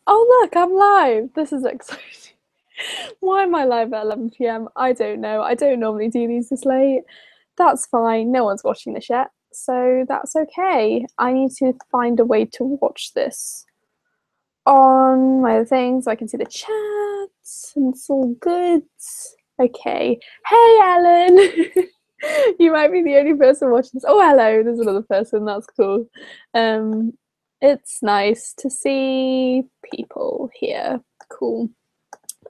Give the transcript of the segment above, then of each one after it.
Oh look, I'm live. This is exciting. Why am I live at 11 p.m? I don't know. I don't normally do these this late. That's fine. No one's watching this yet, so that's okay. I need to find a way to watch this on my other thing so I can see the chat and it's all good. Okay. Hey, Ellen. You might be the only person watching this. Oh, hello. There's another person. That's cool. It's nice to see people here. Cool.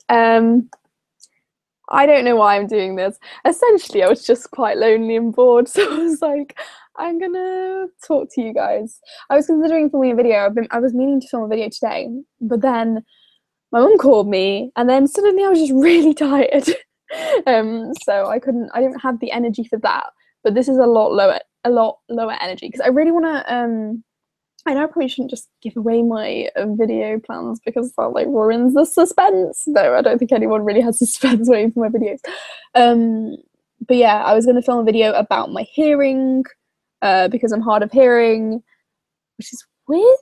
I don't know why I'm doing this. Essentially, I was just quite lonely and bored, so I was like, I'm gonna talk to you guys. I was considering filming a video. I was meaning to film a video today, but then my mum called me, and then suddenly I was just really tired. So I didn't have the energy for that. But this is a lot lower energy because I really want to. I know I probably shouldn't just give away my video plans because that like ruins the suspense. No, I don't think anyone really has suspense waiting for my videos. But yeah, I was going to film a video about my hearing because I'm hard of hearing, which is weird.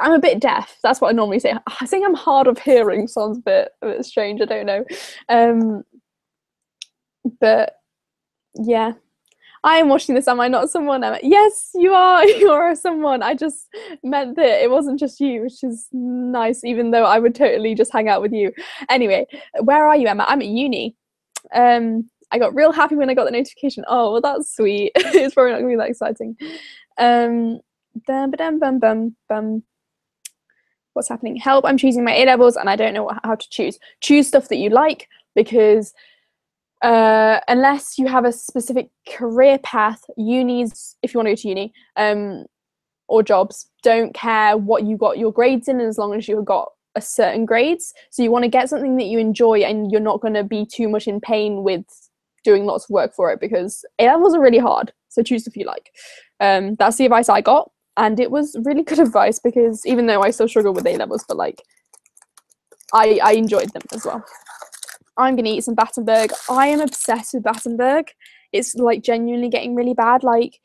I'm a bit deaf. That's what I normally say. I think I'm hard of hearing sounds a bit strange. I don't know. But yeah. I am watching this. Am I not someone? Yes, you are. You are someone. I just meant that it wasn't just you, which is nice, even though I would totally just hang out with you. Anyway, where are you, Emma? I'm at uni. I got real happy when I got the notification. Oh, well, that's sweet. It's probably not going to be that exciting. What's happening? Help, I'm choosing my A-levels and I don't know how to choose. Choose stuff that you like because unless you have a specific career path, unis, if you want to go to uni, or jobs, don't care what you got your grades in as long as you got a certain grades. So you want to get something that you enjoy and you're not going to be too much in pain with doing lots of work for it because A-levels are really hard. So choose if you like. That's the advice I got. And it was really good advice because even though I still struggle with A-levels, but like I enjoyed them as well. I'm gonna eat some Battenberg. I am obsessed with Battenberg. It's like genuinely getting really bad. Like,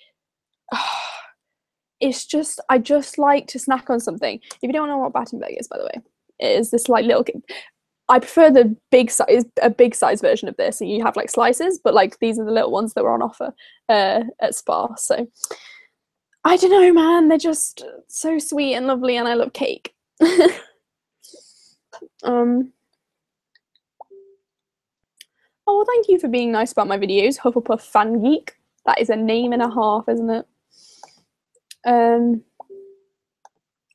it's just I just like to snack on something. If you don't know what Battenberg is, by the way, it is this like little. I prefer the big size version of this, and you have like slices, but like these are the little ones that were on offer at Spar. So I don't know, man. They're just so sweet and lovely, and I love cake. Oh, well, thank you for being nice about my videos, Hufflepuff Fan Geek. That is a name and a half, isn't it?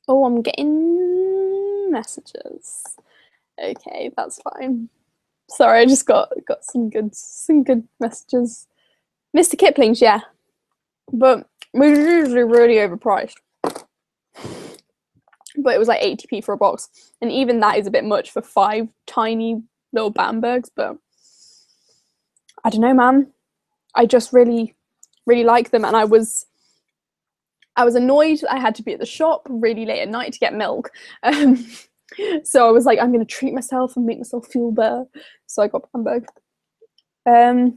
Oh, I'm getting messages. Okay, that's fine. Sorry, I just got some good messages. Mr. Kipling's, yeah. But we're usually really overpriced. But it was like 80p for a box. And even that is a bit much for 5 tiny little Battenbergs, but I don't know, man. I just really like them, and I was annoyed I had to be at the shop really late at night to get milk. So I was like, I'm gonna treat myself and make myself feel better. So I got Hamburg. I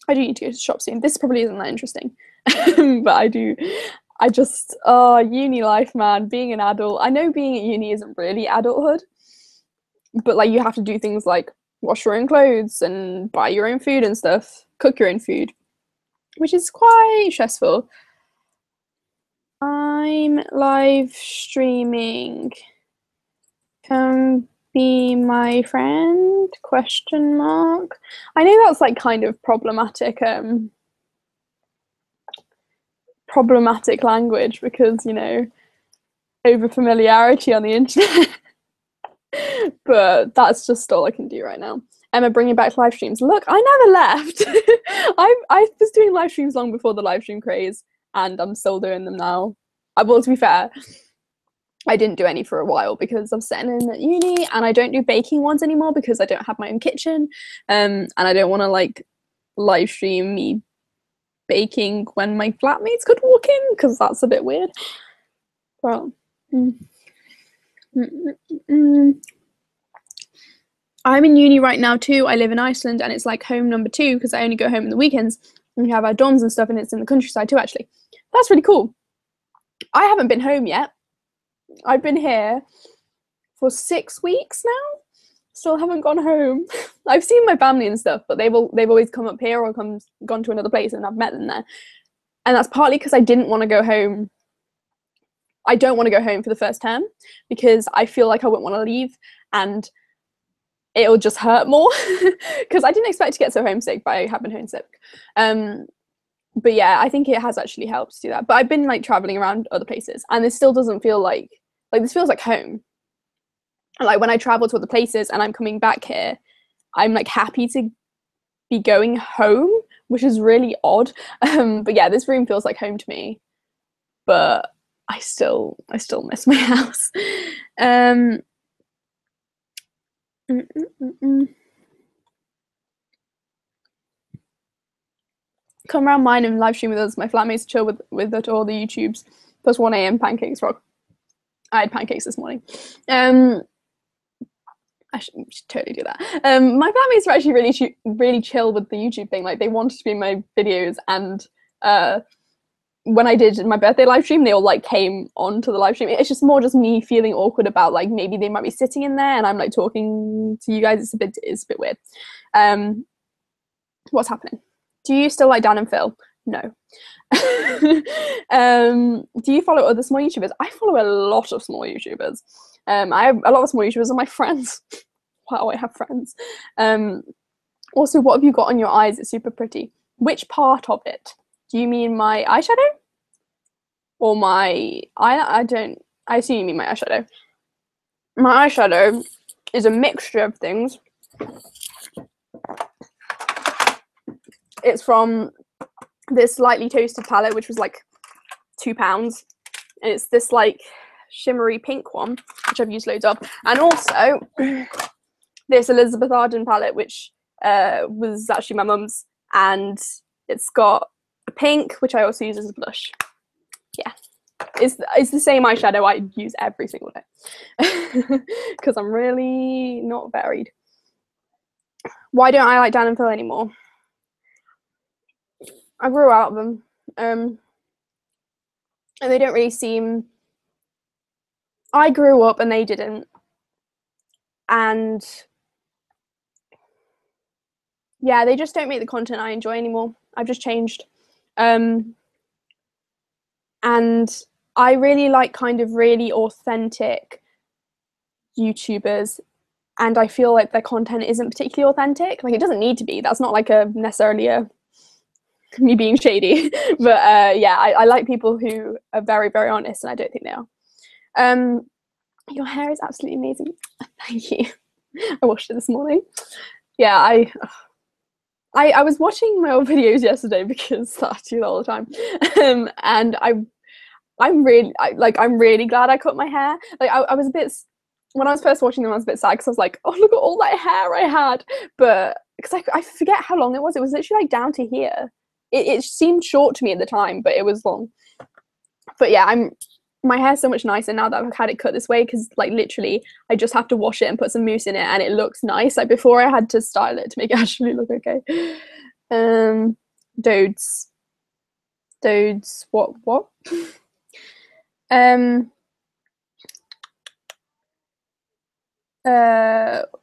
do need to go to the shop soon. This probably isn't that interesting, but I do. I just uni life, man. Being an adult. I know being at uni isn't really adulthood, but like you have to do things like wash your own clothes and buy your own food and stuff, cook your own food, which is quite stressful. I'm live streaming. Come be my friend? Question mark. I know that's like kind of problematic language because, you know, over familiarity on the internet. But that's just all I can do right now. Emma, bringing back live streams. Look, I never left. I was doing live streams long before the live stream craze, and I'm still doing them now. Well, to be fair, I didn't do any for a while because I'm sitting in at uni, and I don't do baking ones anymore because I don't have my own kitchen, and I don't want to like live stream me baking when my flatmates could walk in because that's a bit weird. Well. I'm in uni right now too. I live in Iceland and it's like home number 2 because I only go home in the weekends and we have our dorms and stuff, and it's in the countryside too, actually. That's really cool. I haven't been home yet. I've been here for 6 weeks now. Still haven't gone home. I've seen my family and stuff, but they've always come up here or gone to another place, and I've met them there. And that's partly because I didn't want to go home. I don't want to go home for the first term because I feel like I wouldn't want to leave and it'll just hurt more. Because I didn't expect to get so homesick, but I have been homesick. But yeah, I think it has actually helped to do that. But I've been like traveling around other places, and this still doesn't feel like this feels like home. Like when I travel to other places and I'm coming back here, I'm like happy to be going home, which is really odd. But yeah, this room feels like home to me, but I still miss my house. Come around mine and live stream with us. My flatmates chill with all the YouTubes. Plus 1 a.m. pancakes rock. I had pancakes this morning. I should totally do that. My flatmates were actually really chill with the YouTube thing. Like they wanted to be in my videos, and when I did my birthday live stream, they all like came onto the live stream. It's just me feeling awkward about like maybe they might be sitting in there and I'm like talking to you guys. It's a bit weird. What's happening? Do you still like Dan and Phil? No. Do you follow other small YouTubers? I follow a lot of small YouTubers. I have a lot of small YouTubers are my friends. Wow, I have friends. Also, what have you got on your eyes? It's super pretty. Which part of it? Do you mean my eyeshadow? Or my eyeliner? I assume you mean my eyeshadow. My eyeshadow is a mixture of things. It's from this lightly toasted palette, which was like £2. And it's this like shimmery pink one, which I've used loads of. And also this Elizabeth Arden palette, which was actually my mum's. And it's got a pink, which I also use as a blush. Yeah. It's the same eyeshadow I use every single day. Because I'm really not varied. Why don't I like Dan and Phil anymore? I grew out of them, and they don't really seem. I grew up and they didn't, and yeah, they just don't make the content I enjoy anymore. I've just changed, and I really like kind of really authentic YouTubers, and I feel like their content isn't particularly authentic. Like it doesn't need to be. That's not like necessarily a me being shady, but yeah, I like people who are very, very honest, and I don't think they are. Your hair is absolutely amazing. Thank you. I washed it this morning. Yeah, I was watching my old videos yesterday because I do that all the time, and I'm really glad I cut my hair. Like I was a bit, when I was first watching them, I was a bit sad because I was like, oh, look at all that hair I had, but because I forget how long it was. It was literally like down to here. It seemed short to me at the time, but it was long. But yeah, my hair's so much nicer now that I've had it cut this way, because like literally I just have to wash it and put some mousse in it and it looks nice. Like before I had to style it to make it actually look okay. Dodes, what?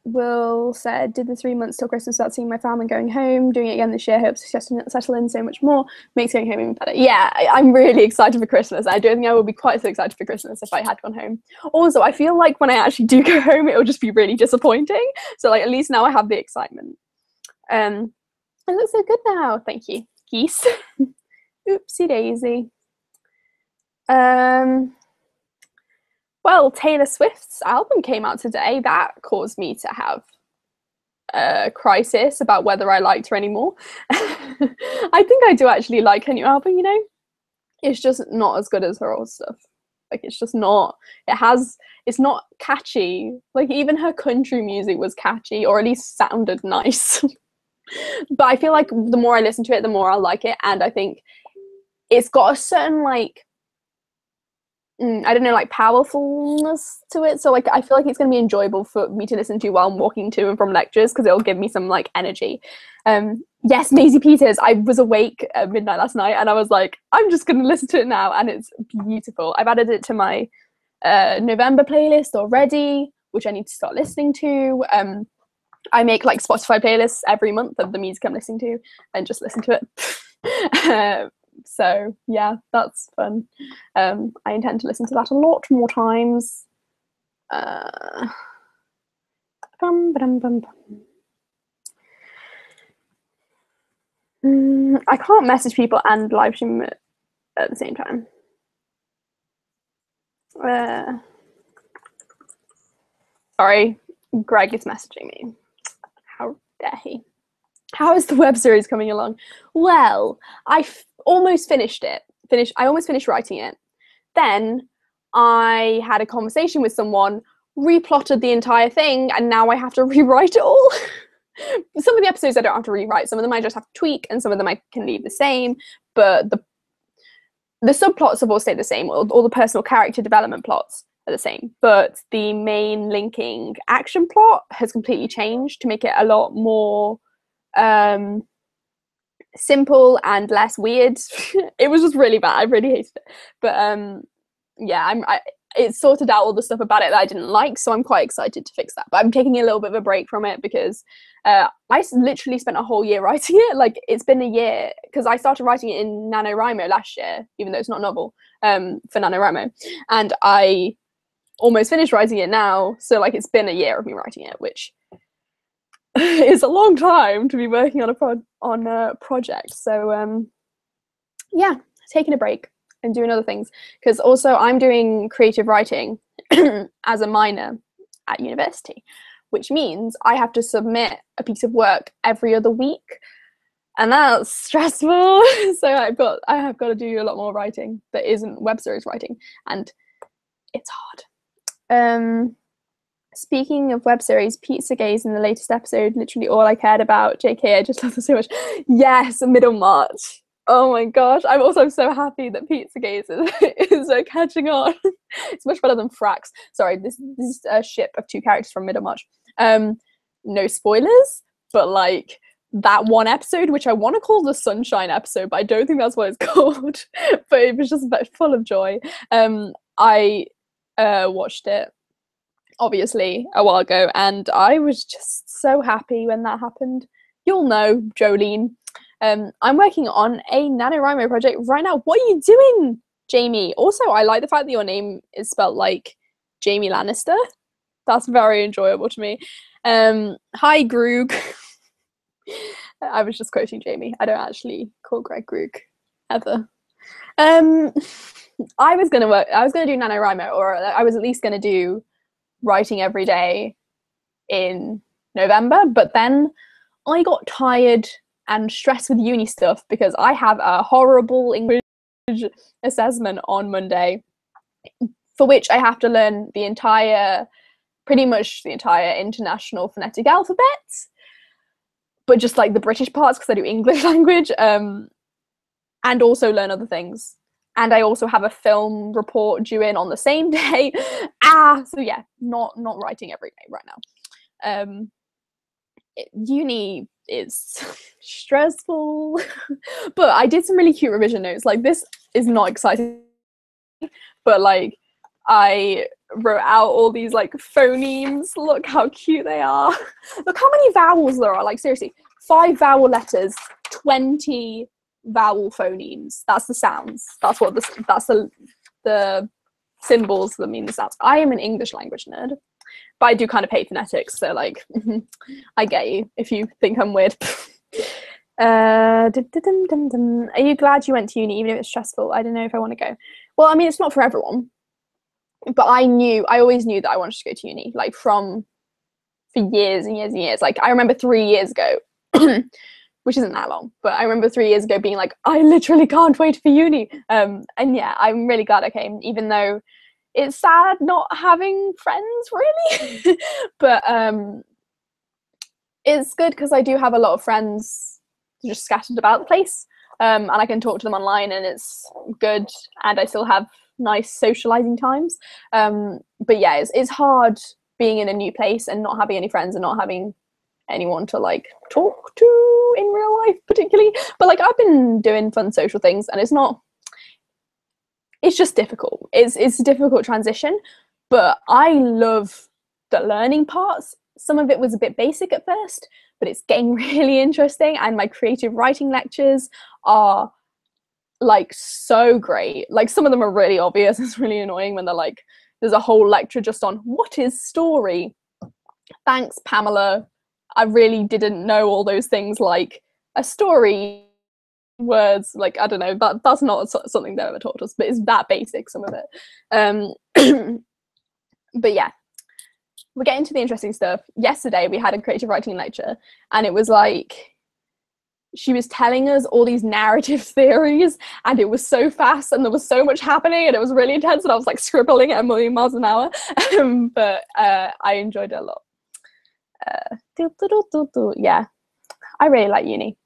Will said, did the 3 months till Christmas without seeing my family and going home, doing it again this year, hope to settle in so much more, makes going home even better. Yeah, I'm really excited for Christmas. I don't think I would be quite so excited for Christmas if I had gone home. Also, I feel like when I actually do go home, it'll just be really disappointing. So like at least now I have the excitement. It looks so good now. Thank you, geese. Oopsie daisy. Well, Taylor Swift's album came out today. That caused me to have a crisis about whether I liked her anymore. I think I do actually like her new album, you know? It's just not as good as her old stuff. Like, it's just not, it's not catchy. Like, even her country music was catchy, or at least sounded nice. But I feel like the more I listen to it, the more I like it. And I think it's got a certain, like, I don't know, like powerfulness to it. So like I feel like it's going to be enjoyable for me to listen to while I'm walking to and from lectures, because it'll give me some like energy. Yes, Maisie Peters. I was awake at midnight last night and I was like, I'm just going to listen to it now, and it's beautiful. I've added it to my November playlist already, which I need to start listening to. I make like Spotify playlists every month of the music I'm listening to and just listen to it. So yeah, that's fun. I intend to listen to that a lot more times. I can't message people and live stream at the same time. Sorry, Greg is messaging me. How dare he? How is the web series coming along? Well, I almost finished it. I almost finished writing it. Then I had a conversation with someone, replotted the entire thing, and now I have to rewrite it all. Some of the episodes I don't have to rewrite. Some of them I just have to tweak, and some of them I can leave the same. But the subplots have all stayed the same. All the personal character development plots are the same. But the main linking action plot has completely changed to make it a lot more simple and less weird. It was just really bad. I really hated it. But yeah, it sorted out all the stuff about it that I didn't like, so I'm quite excited to fix that. But I'm taking a little bit of a break from it because I literally spent a whole year writing it. Like, it's been a year, because I started writing it in NaNoWriMo last year, even though it's not a novel, for NaNoWriMo. And I almost finished writing it now, so like it's been a year of me writing it, which is a long time to be working on a project. So yeah, taking a break and doing other things, because also I'm doing creative writing as a minor at university, which means I have to submit a piece of work every other week, and that's stressful. So I have got to do a lot more writing that isn't web series writing, and it's hard. Speaking of web series, Pizzagate in the latest episode, literally all I cared about. JK, I just love it so much. Yes, Middlemarch. Oh my gosh, I'm also so happy that Pizzagate is catching on. It's much better than Frax. Sorry, this is a ship of 2 characters from Middlemarch. No spoilers, but like that one episode, which I want to call the Sunshine episode, but I don't think that's what it's called. But it was just full of joy. I watched it obviously a while ago, and I was just so happy when that happened. You'll know, Jolene. I'm working on a NaNoWriMo project right now. What are you doing, Jamie? Also, I like the fact that your name is spelled like Jamie Lannister. That's very enjoyable to me. Hi, Groog. I was just quoting Jamie. I don't actually call Greg Groog ever. I was gonna do NaNoWriMo, or I was at least gonna do writing every day in November, but then I got tired and stressed with uni stuff because I have a horrible English assessment on Monday, for which I have to learn pretty much the entire international phonetic alphabet, but just like the British parts because I do English language, and also learn other things. And I also have a film report due in on the same day. So yeah, not writing every day right now. Uni is stressful, but I did some really cute revision notes. Like, this is not exciting, but like I wrote out all these like phonemes. Look how cute they are. Look how many vowels there are. Like, seriously, 5 vowel letters, 20 vowel phonemes. That's the sounds. That's the symbols that mean the sounds. I am an English language nerd, but I do kind of hate phonetics, so like I get you if you think I'm weird. Are you glad you went to uni even if it's stressful? I don't know if I want to go. Well, I mean, it's not for everyone, but I always knew that I wanted to go to uni, like for years and years and years. Like, I remember 3 years ago which isn't that long, but I remember 3 years ago being like, I literally can't wait for uni. And yeah, I'm really glad I came, even though it's sad not having friends, really. But it's good because I do have a lot of friends just scattered about the place, and I can talk to them online, and it's good, and I still have nice socializing times. But yeah, it's hard being in a new place and not having any friends and not having anyone to like talk to in real life particularly. But like, I've been doing fun social things, and it's just difficult. It's a difficult transition, but I love the learning parts, some of it was a bit basic at first, but it's getting really interesting. And my creative writing lectures are like so great. Like some of them are really obvious. It's really annoying when they're like, there's a whole lecture just on what is story. Thanks, Pamela. I really didn't know all those things, like a story, words, like I don't know, that's not something they ever taught us, but it's that basic, some of it. But yeah, we're getting to the interesting stuff. Yesterday we had a creative writing lecture, and it was like she was telling us all these narrative theories, and it was so fast and there was so much happening and it was really intense, and I was like scribbling at 1,000,000 miles an hour. But I enjoyed it a lot. Yeah, I really like uni.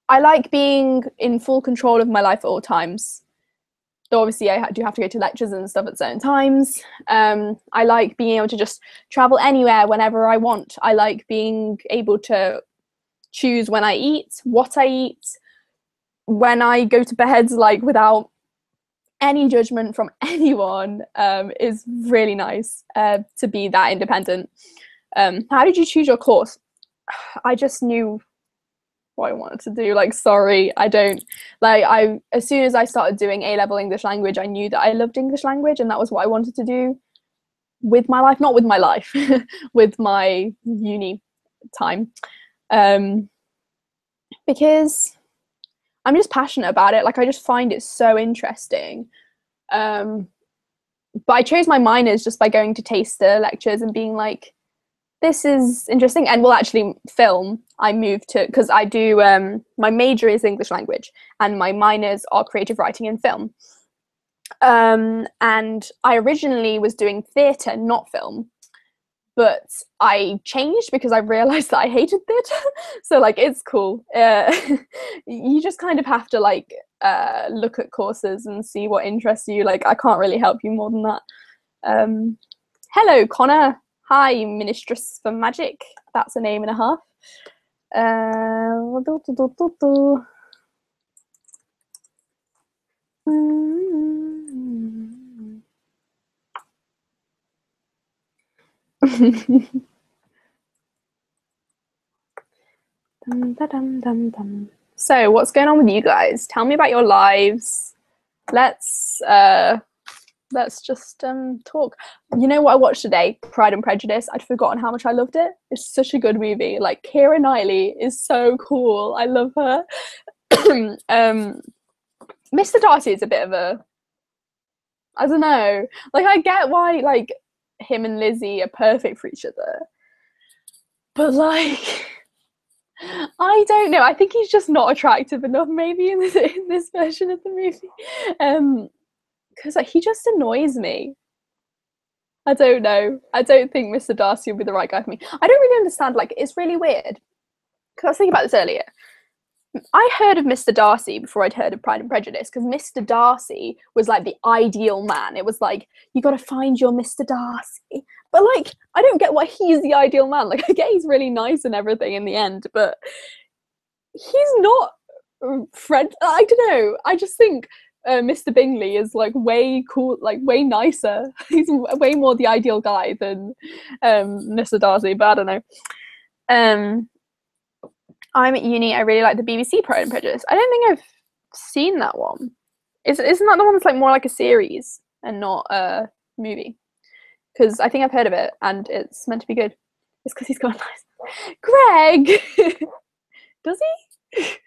I like being in full control of my life at all times. Though obviously I do have to go to lectures and stuff at certain times. I like being able to just travel anywhere whenever I want. I like being able to choose when I eat, what I eat, when I go to bed, like without any judgment from anyone. Is really nice to be that independent. How did you choose your course? I just knew what I wanted to do. Like, sorry, I don't like, as soon as I started doing A-level English language, I knew that I loved English language, and that was what I wanted to do with my life. Not with my life, with my uni time, because I'm just passionate about it. Like, I just find it so interesting. But I chose my minors just by going to taster lectures and being like, this is interesting. And well, actually film, I moved to, because I do, my major is English language and my minors are creative writing and film. And I originally was doing theatre, not film, but I changed because I realized that I hated theatre. So like, it's cool. You just kind of have to like look at courses and see what interests you. Like, I can't really help you more than that. Hello, Connor. Hi, Ministress for Magic. That's a name and a half. So, what's going on with you guys? Tell me about your lives. Let's just talk. You know what I watched today? Pride and Prejudice. I'd forgotten how much I loved it. It's such a good movie. Like, Keira Knightley is so cool. I love her. Mr. Darcy is a bit of a, I don't know. Like, I get why like him and Lizzie are perfect for each other, but like, I don't know. I think he's just not attractive enough, maybe in this version of the movie. Because like, he just annoys me. I don't know. I don't think Mr. Darcy would be the right guy for me. I don't really understand. Like, it's really weird. Because I was thinking about this earlier. I heard of Mr. Darcy before I'd heard of Pride and Prejudice, because Mr. Darcy was like the ideal man. It was like, you got to find your Mr. Darcy. But like, I don't get why he's the ideal man. Like, I get he's really nice and everything in the end, but he's not Fred. I don't know. I just think Mr. Bingley is like way cool, like way nicer. He's way more the ideal guy than Mr. Darcy, but I don't know. I'm at uni. I really like the BBC Pride and Prejudice. I don't think I've seen that one. Isn't that the one that's like more like a series and not a movie? Because I think I've heard of it and it's meant to be good. It's because he's got a nice Greg. Does he?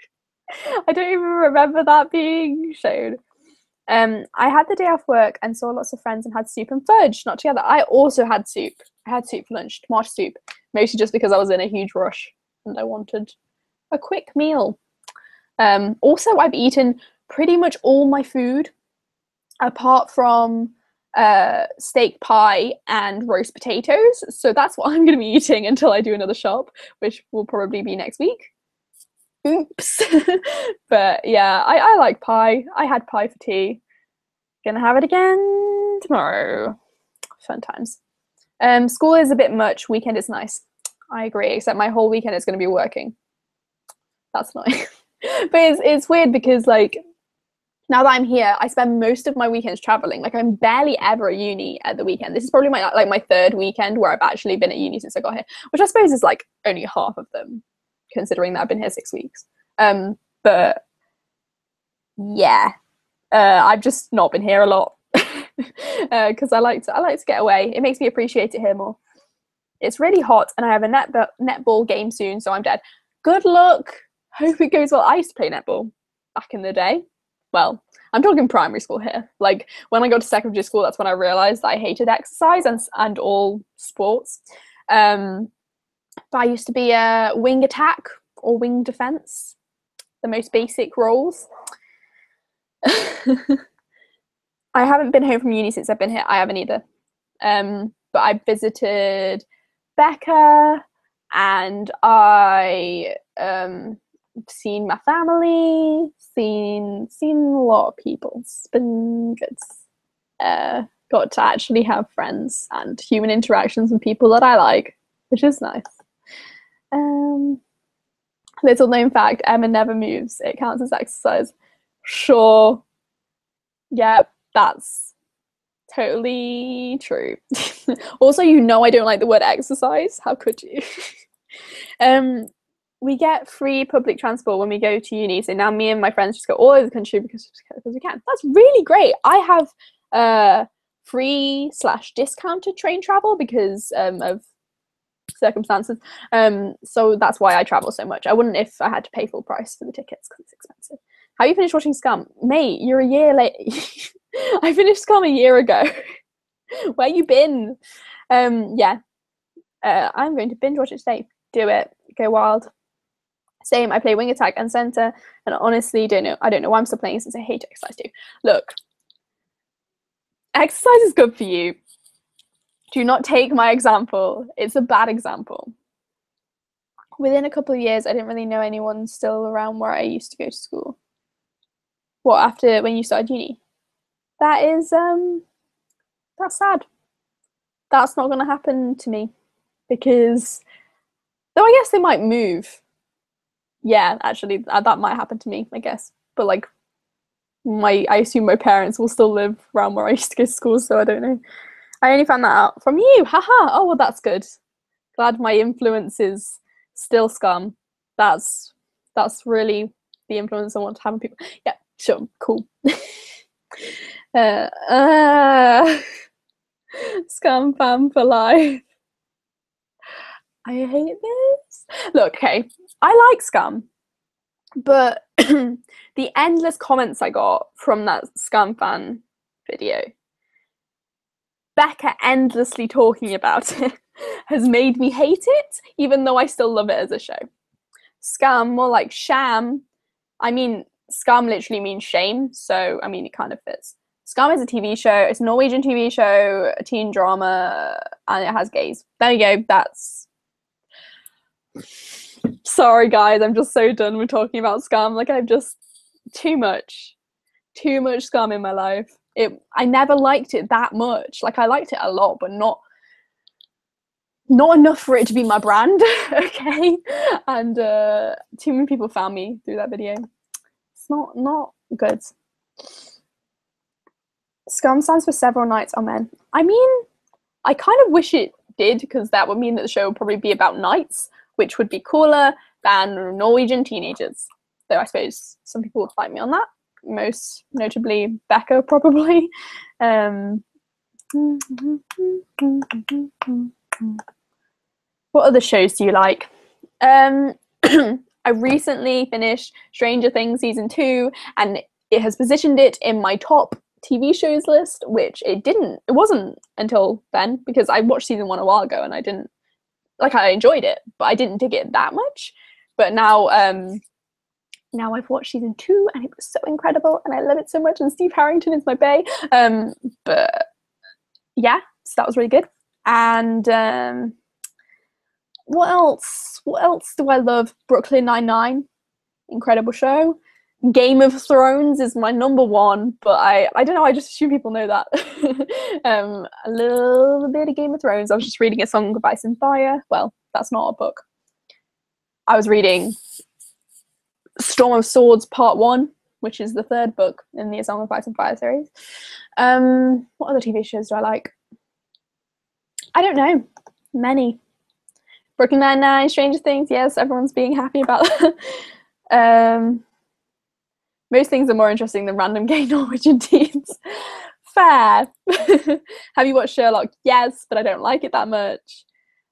I don't even remember that being shown. I had the day off work and saw lots of friends and had soup and fudge, not together. I also had soup. I had soup for lunch, tomato soup, mostly just because I was in a huge rush and I wanted a quick meal. Also, I've eaten pretty much all my food apart from steak pie and roast potatoes. So that's what I'm going to be eating until I do another shop, which will probably be next week. Oops. But yeah, I like pie. I had pie for tea. Gonna have it again tomorrow. Fun times. School is a bit much. Weekend is nice. I agree, except my whole weekend is going to be working. That's annoying. But it's weird because like now that I'm here, I spend most of my weekends traveling. Like, I'm barely ever at uni at the weekend. This is probably my third weekend where I've actually been at uni since I got here, which I suppose is like only half of them, considering that I've been here 6 weeks. But yeah, I've just not been here a lot because I like to get away. It makes me appreciate it here more. It's really hot, and I have a netball game soon, so I'm dead. Good luck. Hope it goes well. I used to play netball back in the day. Well, I'm talking primary school here. Like, when I got to secondary school, that's when I realised that I hated exercise and all sports. But I used to be a wing attack or wing defence, the most basic roles. I haven't been home from uni since I've been here. I haven't either. But I visited Becca, and I seen my family, seen a lot of people. It's been good. Got to actually have friends and human interactions with people that I like, which is nice. Little known fact, Emma never moves. It counts as exercise. Sure. Yeah, that's totally true. Also, I don't like the word exercise. How could you? We get free public transport when we go to uni, so now me and my friends just go all over the country because we can. That's really great. I have free / discounted train travel because of circumstances, so that's why I travel so much. I wouldn't if I had to pay full price for the tickets because it's expensive. How you finished watching Scum? Mate, you're a year late. I finished Scum a year ago. Where you been? Yeah, I'm going to binge watch it today. Do it. Go wild. Same, I play wing attack and center, and honestly I don't know why I'm still playing since I hate exercise too. Look, exercise is good for you. Do not take my example. It's a bad example. Within a couple of years, I didn't really know anyone still around where I used to go to school. What, after when you started uni? That is, that's sad. That's not going to happen to me because, though I guess they might move. Yeah, actually, that might happen to me, I guess. But like, I assume my parents will still live around where I used to go to school, so I don't know. I only found that out from you. Haha. Oh, well, that's good. Glad my influence is still Scum. That's really the influence I want to have on people. Yeah, sure, cool. Scum fan for life. I hate this. Look, okay, I like Scum, but the endless comments I got from that Scum fan video, Becca endlessly talking about it, has made me hate it, even though I still love it as a show. Scum, more like sham. I mean, Scum literally means shame, so I mean, it kind of fits. Scum is a TV show. It's a Norwegian TV show, a teen drama, and it has gays. There you go. That's... Sorry, guys. I'm just so done with talking about Scum. Like, I've just... Too much Scum in my life. I never liked it that much. Like, I liked it a lot, but not enough for it to be my brand. Okay, and too many people found me through that video. It's not good. Scum stands for several nights on men. I mean, I kind of wish it did, because that would mean that the show would probably be about nights, which would be cooler than Norwegian teenagers. Though I suppose some people would fight me on that. Most notably Becca, probably. What other shows do you like? I recently finished Stranger Things season 2, and it has positioned it in my top TV shows list, which it wasn't until then, because I watched season 1 a while ago and I enjoyed it, but I didn't dig it that much. But now I've watched season 2 and it was so incredible and I love it so much, and Steve Harrington is my bae. But yeah, so that was really good. And what else do I love? Brooklyn Nine-Nine, incredible show. Game of Thrones is my number 1, but I don't know, I just assume people know that. A little bit of Game of Thrones. I was just reading A Song of Ice and Fire. Well, that's not a book. I was reading Storm of Swords Part 1. which is the third book in the A Song of Ice and Fire series. What other TV shows do I like? I don't know. Many. Brooklyn Nine-Nine, Stranger Things. Yes, everyone's being happy about that. Most things are more interesting than random gay Norwegian teens. Fair. Have you watched Sherlock? Yes, but I don't like it that much.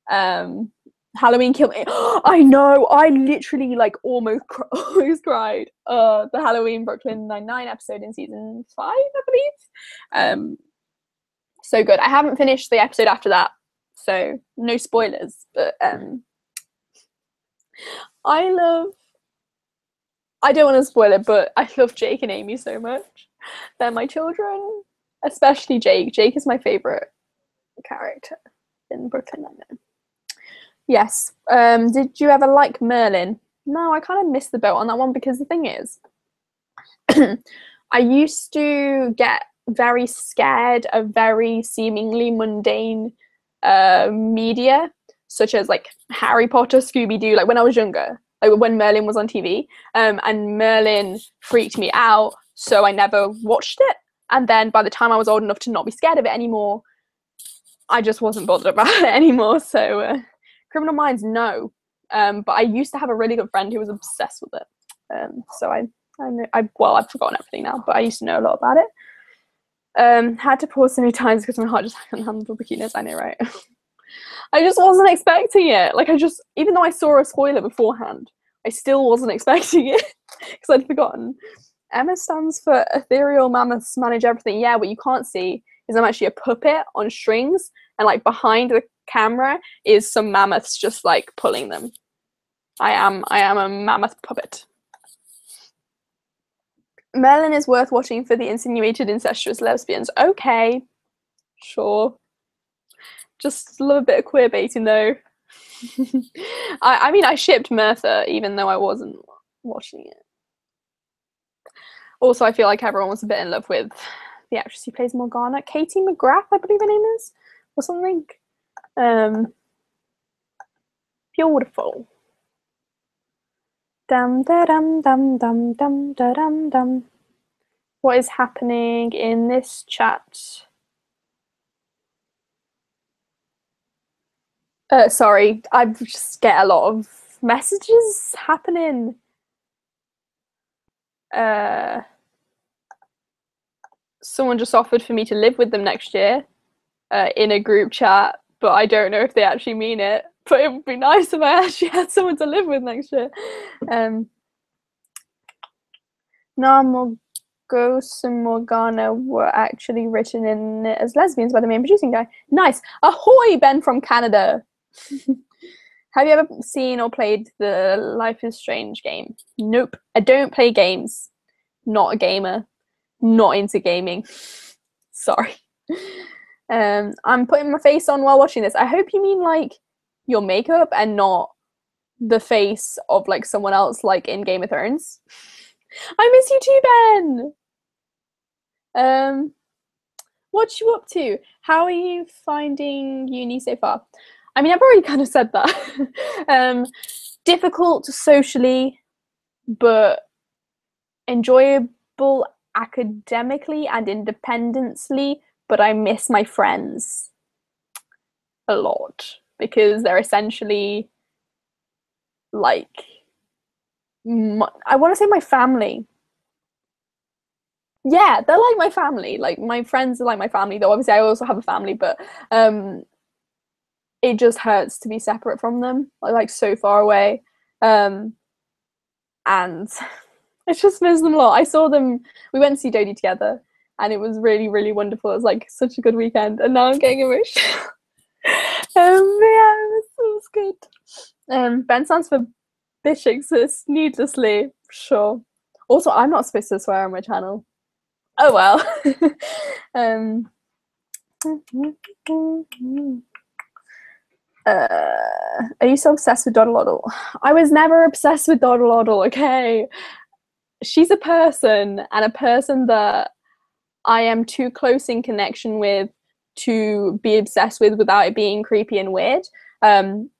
Halloween killed me. I know. I literally like almost cried. The Halloween Brooklyn Nine-Nine episode in season 5, I believe. So good. I haven't finished the episode after that, so no spoilers. But I don't want to spoil it, but I love Jake and Amy so much. They're my children, especially Jake. Jake is my favorite character in Brooklyn Nine-Nine. Yes. Did you ever like Merlin? No, I kind of missed the boat on that one, because the thing is, I used to get very scared of very seemingly mundane media, such as like Harry Potter, Scooby-Doo, like when I was younger, like when Merlin was on TV, and Merlin freaked me out, so I never watched it. And then by the time I was old enough to not be scared of it anymore, I just wasn't bothered about it anymore. So Criminal Minds, no. But I used to have a really good friend who was obsessed with it. So I know, well, I've forgotten everything now, but I used to know a lot about it. Had to pause so many times because my heart just couldn't handle the cuteness. I know, right? I just wasn't expecting it. Like, even though I saw a spoiler beforehand, I still wasn't expecting it because I'd forgotten. Emma stands for Ethereal Mammoths Manage Everything. Yeah, what you can't see is I'm actually a puppet on strings, and like behind the camera is some mammoths just like pulling them. I am a mammoth puppet. Merlin is worth watching for the insinuated incestuous lesbians. Okay, sure. Just love a bit of queer baiting though. I mean, I shipped Mertha even though I wasn't watching it. Also, I feel like everyone was a bit in love with the actress who plays Morgana, Katie McGrath, I believe her name is, or something. Beautiful. Dum da dum dum dum dum da dum dum. What is happening in this chat? Sorry, I just get a lot of messages happening. Someone just offered for me to live with them next year in a group chat, but I don't know if they actually mean it. But it would be nice if I actually had someone to live with next year. Narmogos and Morgana were actually written in as lesbians by the main producing guy. Nice. Ahoy, Ben from Canada. Have you ever seen or played the Life is Strange game? Nope. I don't play games. Not a gamer. Not into gaming. Sorry. I'm putting my face on while watching this. I hope you mean like your makeup and not the face of like someone else like in Game of Thrones. I miss you too, Ben. What you up to? How are you finding uni so far? I mean, I've already kind of said that. Difficult socially, but enjoyable academically and independently, but I miss my friends a lot because they're essentially like, I want to say my family. Yeah, they're like my family. Like, my friends are like my family, though obviously I also have a family, but it just hurts to be separate from them, like so far away. And I just miss them a lot. I saw them, we went to see Dodie together, and it was really, really wonderful. It was like such a good weekend, and now I'm getting emotional. Yeah, it was good. Ben stands for bitch exists needlessly, sure. Also, I'm not supposed to swear on my channel. Oh well. Are you so obsessed with Doddle? I was never obsessed with Doddle, okay? She's a person, and a person that I am too close in connection with to be obsessed with without it being creepy and weird. And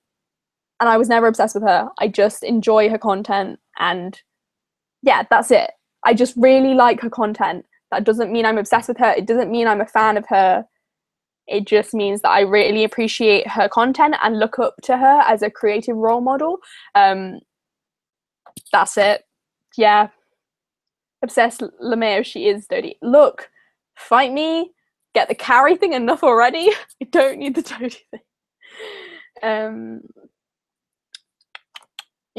I was never obsessed with her. I just enjoy her content, and yeah, that's it. I just really like her content. That doesn't mean I'm obsessed with her. It doesn't mean I'm a fan of her. It just means that I really appreciate her content and look up to her as a creative role model. That's it. Yeah. Obsessed LeMayo, she is Dodie. Look, fight me. Get the carry thing enough already. I don't need the Dodie thing.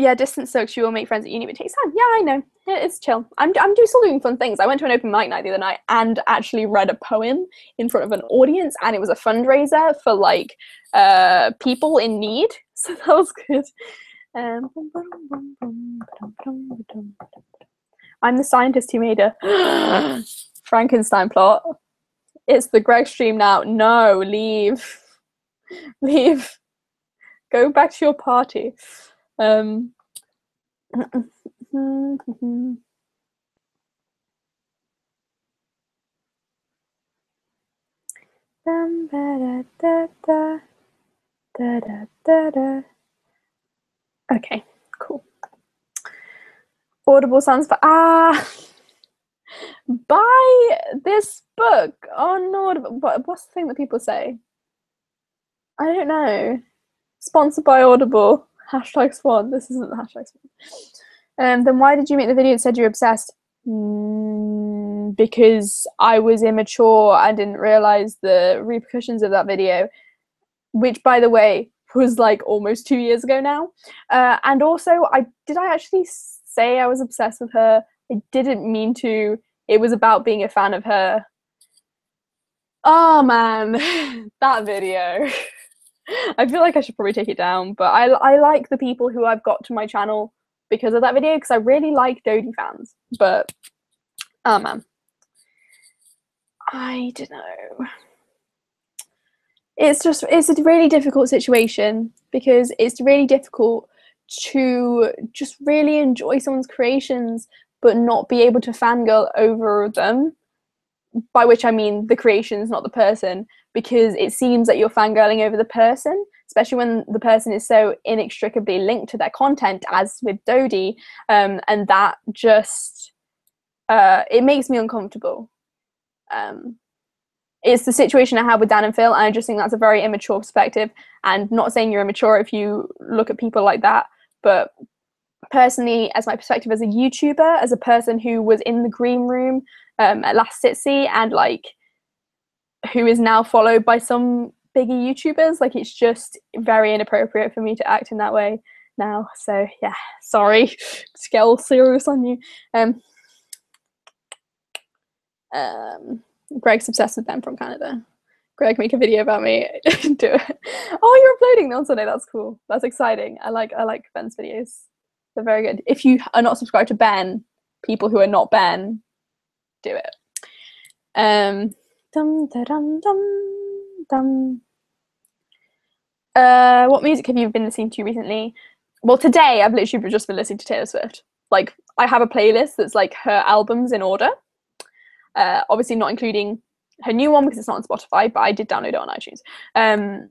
Yeah, distance sucks. You will make friends at uni, but it takes time. Yeah, I know. Yeah, it's chill. I'm still doing fun things. I went to an open mic night the other night and actually read a poem in front of an audience, and it was a fundraiser for like people in need. So that was good. I'm the scientist who made a Frankenstein plot. It's the Greg stream now. No, leave. Leave. Go back to your party. Okay, cool. Audible sounds for buy this book on Audible. What's the thing that people say? I don't know. Sponsored by Audible. Hashtag Swan. This isn't the hashtag Swan. Then why did you make the video that said you're obsessed? Because I was immature and didn't realize the repercussions of that video, which, by the way, was like almost 2 years ago now. And also, did I actually say I was obsessed with her? I didn't mean to. It was about being a fan of her. Oh man, that video. I feel like I should probably take it down, but I like the people who I've got to my channel because of that video, because I really like Dodie fans. But oh man, I don't know. It's a really difficult situation because it's really difficult to just really enjoy someone's creations but not be able to fangirl over them, by which I mean the creations, not the person, because it seems that you're fangirling over the person, especially when the person is so inextricably linked to their content, as with Dodie, and that just it makes me uncomfortable. It's the situation I had with Dan and Phil, and I just think that's a very immature perspective, and not saying you're immature if you look at people like that, but personally, as my perspective as a YouTuber, as a person who was in the green room at last Sitsi, and like who is now followed by some bigger YouTubers, like it's just very inappropriate for me to act in that way now. So yeah, sorry to get all serious on you. Greg's obsessed with them from Canada. Greg, make a video about me. Do it. Oh, you're uploading on Sunday. That's cool. That's exciting. I like Ben's videos. They're very good. If you are not subscribed to Ben, people who are not Ben, do it. Dum da dum dum dum. What music have you been listening to recently? Well, today I've literally just been listening to Taylor Swift. Like, I have a playlist that's like her albums in order. Obviously not including her new one because it's not on Spotify, but I did download it on iTunes. And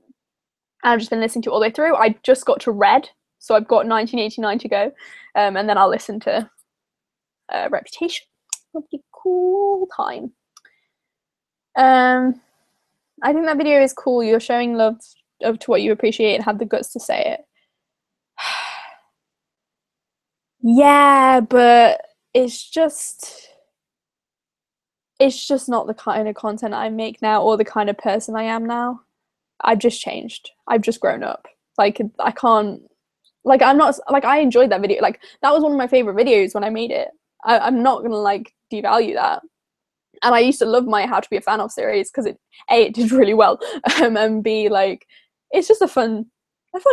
I've just been listening to it all the way through. I just got to Red, so I've got 1989 to go, and then I'll listen to Reputation. It'll be a cool time. I think that video is cool. You're showing love to what you appreciate and have the guts to say it. Yeah, but it's just not the kind of content I make now, or the kind of person I am now. I've just changed. I've just grown up. Like, I can't, like, I'm not, like, I enjoyed that video. Like, that was one of my favorite videos when I made it. I'm not gonna like devalue that. And I used to love my How to Be a Fan of series because it did really well, and B, like, it's just a fun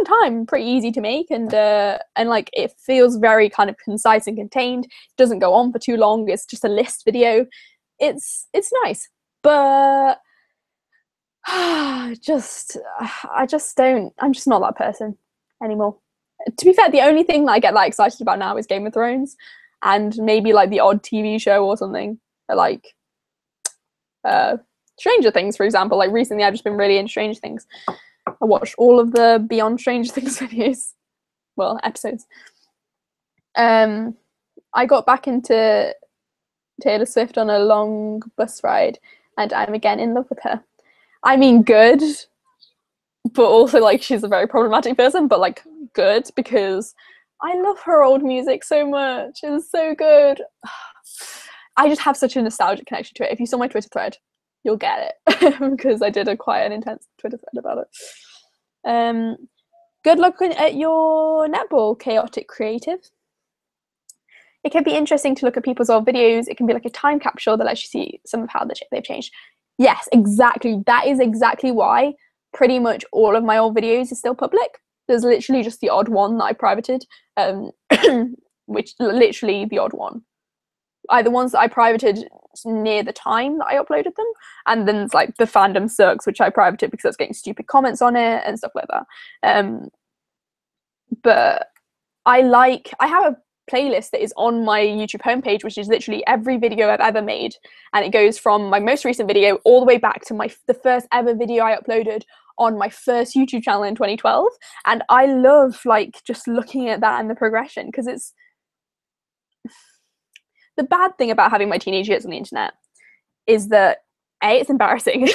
time, pretty easy to make, and like, it feels very kind of concise and contained. It doesn't go on for too long. It's just a list video. It's nice, but I'm just not that person anymore. To be fair, the only thing that I get like excited about now is Game of Thrones, and maybe like the odd TV show or something, like Stranger Things, for example. Like, recently I've just been really into Stranger Things. I watched all of the Beyond Stranger Things videos, well, episodes. I got back into Taylor Swift on a long bus ride, and I'm again in love with her. I mean, good, but also like she's a very problematic person, but like good, because I love her old music so much. It's so good. I just have such a nostalgic connection to it. If you saw my Twitter thread, you'll get it because I did quite an intense Twitter thread about it. Good luck at your netball, chaotic creative. It can be interesting to look at people's old videos. It can be like a time capsule that lets you see some of how they've changed. Yes, exactly. That is exactly why pretty much all of my old videos are still public. There's literally just the odd one that I privated, which literally the odd one. Either ones that I privated near the time that I uploaded them, and then it's like the fandom sucks, which I privated because I was getting stupid comments on it and stuff like that. But I have a playlist that is on my YouTube homepage, which is literally every video I've ever made, and it goes from my most recent video all the way back to the first ever video I uploaded on my first YouTube channel in 2012. And I love like just looking at that and the progression, because it's the bad thing about having my teenage years on the internet is that A, it's embarrassing,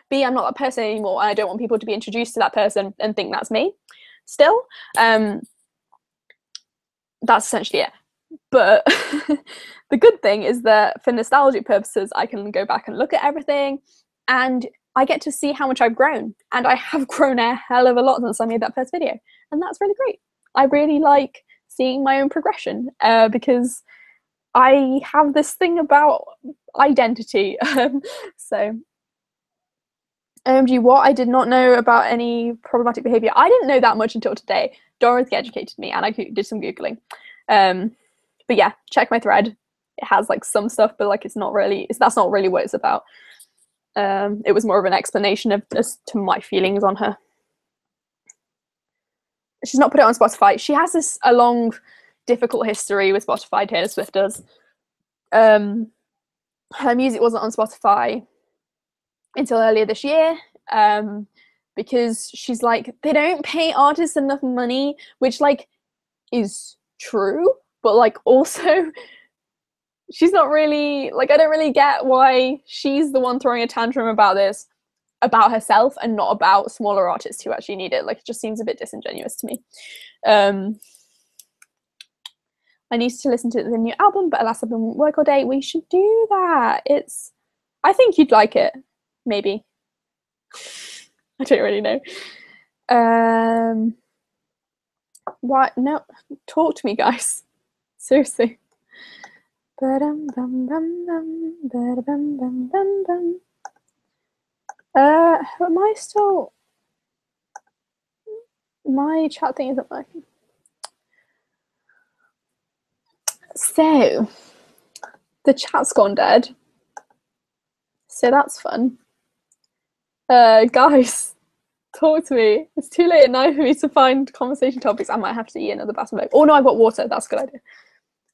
B, I'm not that person anymore, and I don't want people to be introduced to that person and think that's me still. That's essentially it. But the good thing is that for nostalgic purposes, I can go back and look at everything, and I get to see how much I've grown. And I have grown a hell of a lot since I made that first video, and that's really great. I really like seeing my own progression, because I have this thing about identity. So OMG, what? I did not know about any problematic behaviour. I didn't know that much until today. Dorothy educated me, and I did some Googling. But yeah, check my thread. It has like some stuff, but like that's not really what it's about. It was more of an explanation as to my feelings on her. She's not put it on Spotify. She has a long, difficult history with Spotify, Taylor Swift does. Her music wasn't on Spotify until earlier this year, because she's like, they don't pay artists enough money, which like is true, but like also she's not really like, I don't really get why she's the one throwing a tantrum about this, about herself, and not about smaller artists who actually need it. Like, it just seems a bit disingenuous to me. I need to listen to the new album, but alas, I've been work all day. We should do that. I think you'd like it. Maybe. I don't really know. What? No, talk to me, guys. Seriously. Am I still? My chat thing isn't working. So, the chat's gone dead. So that's fun. Guys, talk to me. It's too late at night for me to find conversation topics. I might have to eat another bathroom break. Oh no, I've got water. That's a good idea.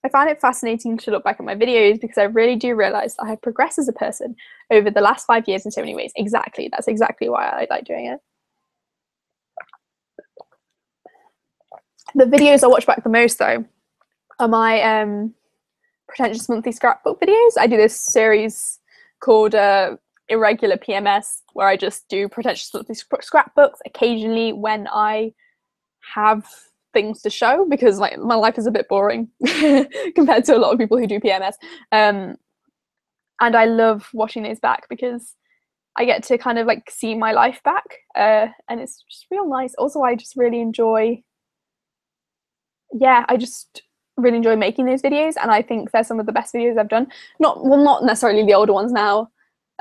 I find it fascinating to look back at my videos because I really do realise that I have progressed as a person over the last 5 years in so many ways. Exactly. That's exactly why I like doing it. The videos I watch back the most, though, are my pretentious monthly scrapbook videos. I do this series called Irregular PMS, where I just do pretentious monthly scrapbooks occasionally when I have things to show, because like my life is a bit boring compared to a lot of people who do PMS. And I love watching those back because I get to kind of like see my life back, and it's just real nice. Also, I just really enjoy making those videos, and I think they're some of the best videos I've done. Not necessarily the older ones now,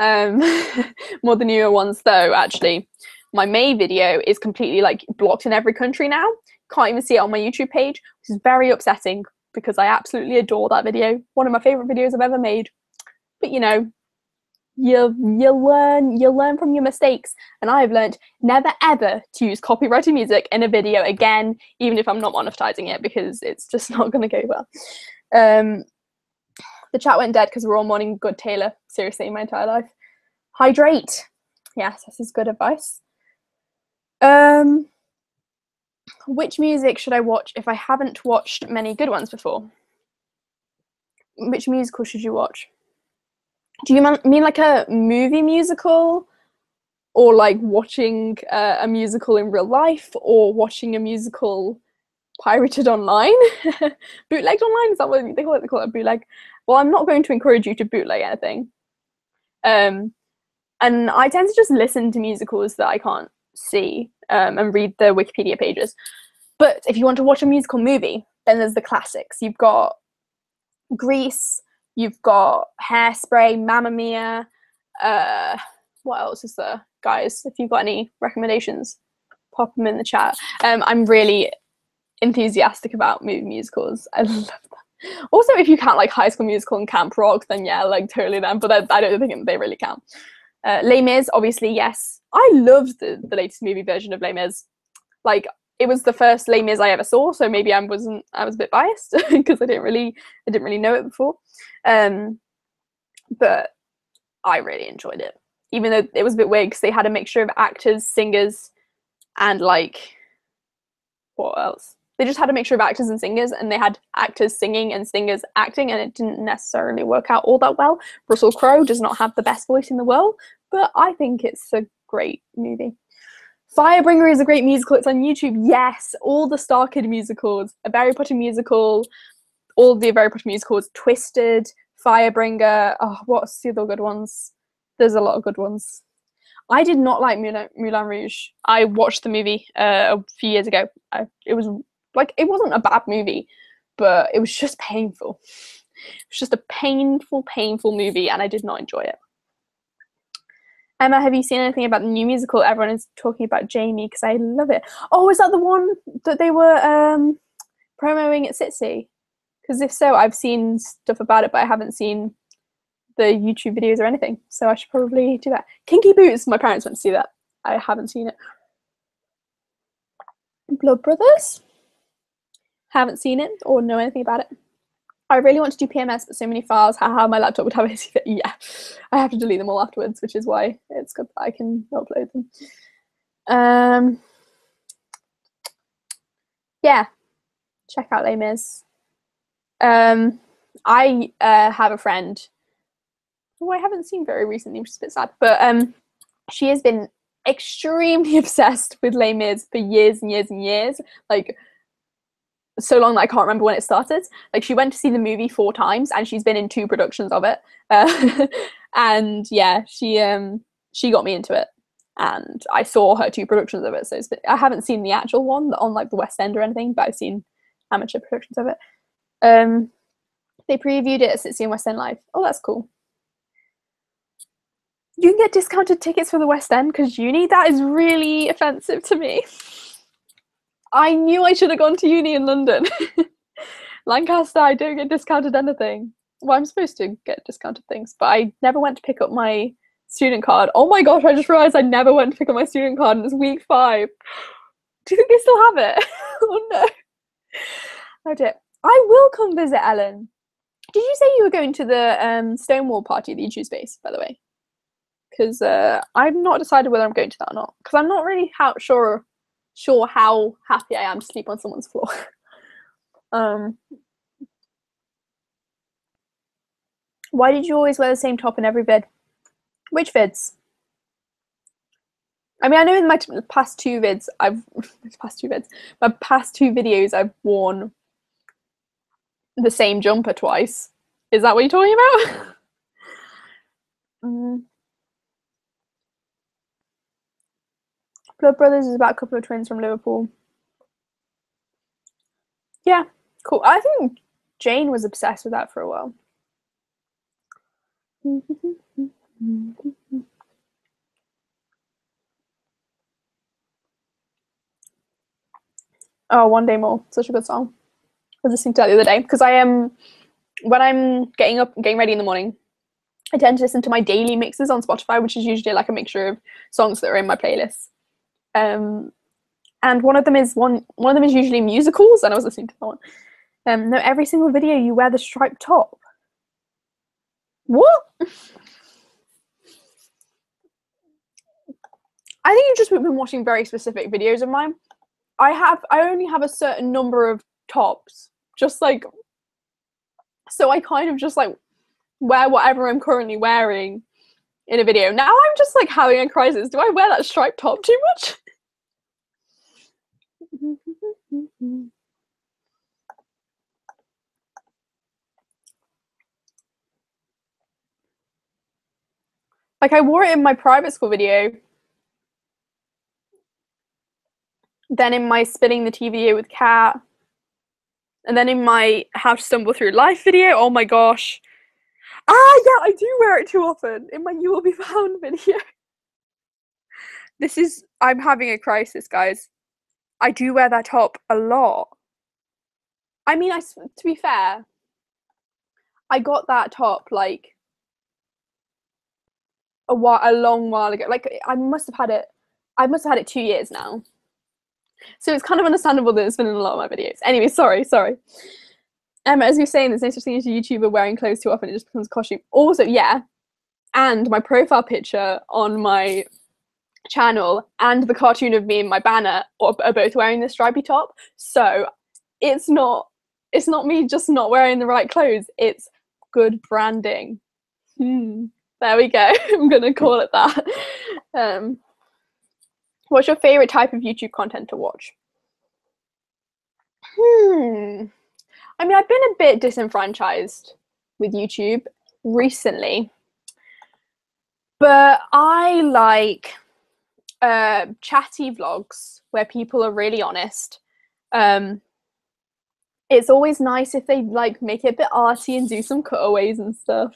more the newer ones though. Actually, my May video is completely like blocked in every country now. Can't even see it on my YouTube page, which is very upsetting because I absolutely adore that video. One of my favorite videos I've ever made. But you know, you'll learn from your mistakes, and I've learned never ever to use copyrighted music in a video again, even if I'm not monetizing it, because it's just not going to go well. The chat went dead because we're all mourning good Taylor. Seriously, my entire life. Hydrate. Yes, this is good advice. Which music should I watch if I haven't watched many good ones before? Which musical should you watch? Do you mean like a movie musical, or like watching a musical in real life, or watching a musical pirated online? Bootlegged online, is that what they call it? They call it a bootleg. Well, I'm not going to encourage you to bootleg anything. And I tend to just listen to musicals that I can't see, and read the Wikipedia pages. But if you want to watch a musical movie, then there's the classics. You've got Grease, you've got Hairspray, Mamma Mia. What else is there, guys? If you've got any recommendations, pop them in the chat. I'm really enthusiastic about movie musicals. I love them. Also, if you count like High School Musical and Camp Rock, then yeah, like totally them. But I don't think they really count. Les Mis, obviously, yes. I loved the latest movie version of Les Mis. Like, it was the first Les Mis I ever saw, so maybe I was a bit biased because I didn't really know it before. But I really enjoyed it, even though it was a bit weird because they had a mixture of actors, singers, and like, what else? They just had a mixture of actors and singers, and they had actors singing and singers acting, and it didn't necessarily work out all that well. Russell Crowe does not have the best voice in the world, but I think it's a great movie. Firebringer is a great musical. It's on YouTube. Yes, all the Star Kid musicals, a Harry Potter musical, all of the Harry Potter musicals, Twisted, Firebringer. Oh, what's the other good ones? There's a lot of good ones. I did not like Moulin Rouge. I watched the movie a few years ago. It was like, it wasn't a bad movie, but it was just painful. It was just a painful movie, and I did not enjoy it. Emma, have you seen anything about the new musical? Everyone is talking about Jamie because I love it. Oh, is that the one that they were promoting at Sitsi? Because if so, I've seen stuff about it, but I haven't seen the YouTube videos or anything. So I should probably do that. Kinky Boots, my parents went to see that. I haven't seen it. Blood Brothers? Haven't seen it or know anything about it. I really want to do PMS, but so many files. Haha, my laptop would have it. Yeah, I have to delete them all afterwards, which is why it's good that I can upload them. Yeah, check out Les Mis. I have a friend who I haven't seen very recently, which is a bit sad, but she has been extremely obsessed with Les Mis for years and years and years. Like, so long that I can't remember when it started. Like, she went to see the movie 4 times, and she's been in 2 productions of it. And yeah, she got me into it, and I saw her 2 productions of it. So I haven't seen the actual one on like the West End or anything, but I've seen amateur productions of it. They previewed it at Sitsi and West End Live. Oh, that's cool. You can get discounted tickets for the West End because uni? That is really offensive to me. I knew I should have gone to uni in London. Lancaster, I don't get discounted anything. Well, I'm supposed to get discounted things, but I never went to pick up my student card. Oh my gosh, I just realised I never went to pick up my student card, and it's week 5. Do you think they still have it? Oh no. Oh dear. I will come visit, Ellen. Did you say you were going to the Stonewall party at the YouTube space, by the way? Because I've not decided whether I'm going to that or not. Because I'm not really sure how happy I am to sleep on someone's floor. Why did you always wear the same top in every vid? Which vids? I mean, I know in my past 2 videos I've worn the same jumper twice. Is that what you're talking about? Blood Brothers is about a couple of twins from Liverpool. Yeah, cool. I think Jane was obsessed with that for a while. Oh, One Day More, such a good song. I was listening to that the other day because when I'm getting up and getting ready in the morning, I tend to listen to my daily mixes on Spotify, which is usually like a mixture of songs that are in my playlist. And one of them is usually musicals, and I was listening to that one. No, every single video you wear the striped top. What? I think you've just been watching very specific videos of mine. I only have a certain number of tops. Just like, So I kind of just like wear whatever I'm currently wearing in a video. Now I'm just like having a crisis. Do I wear that striped top too much? Like I wore it in my private school video, then in my spinning the tea video with Kat, and then in my how to stumble through life video. Oh my gosh. Ah, yeah, I do wear it too often in my you will be found video. I'm having a crisis, guys. I do wear that top a lot. I mean, to be fair, I got that top like a long while ago. Like I must have had it 2 years now. So it's kind of understandable that it's been in a lot of my videos. Anyway, sorry. As we were saying, there's no such thing as a YouTuber wearing clothes too often. It just becomes a costume. Also, yeah, and my profile picture on my channel and the cartoon of me and my banner are both wearing this stripy top. So it's not me just not wearing the right clothes. It's good branding. There we go. I'm gonna call it that. What's your favorite type of YouTube content to watch? I mean, I've been a bit disenfranchised with YouTube recently, but I like chatty vlogs where people are really honest. It's always nice if they like make it a bit arty and do some cutaways and stuff.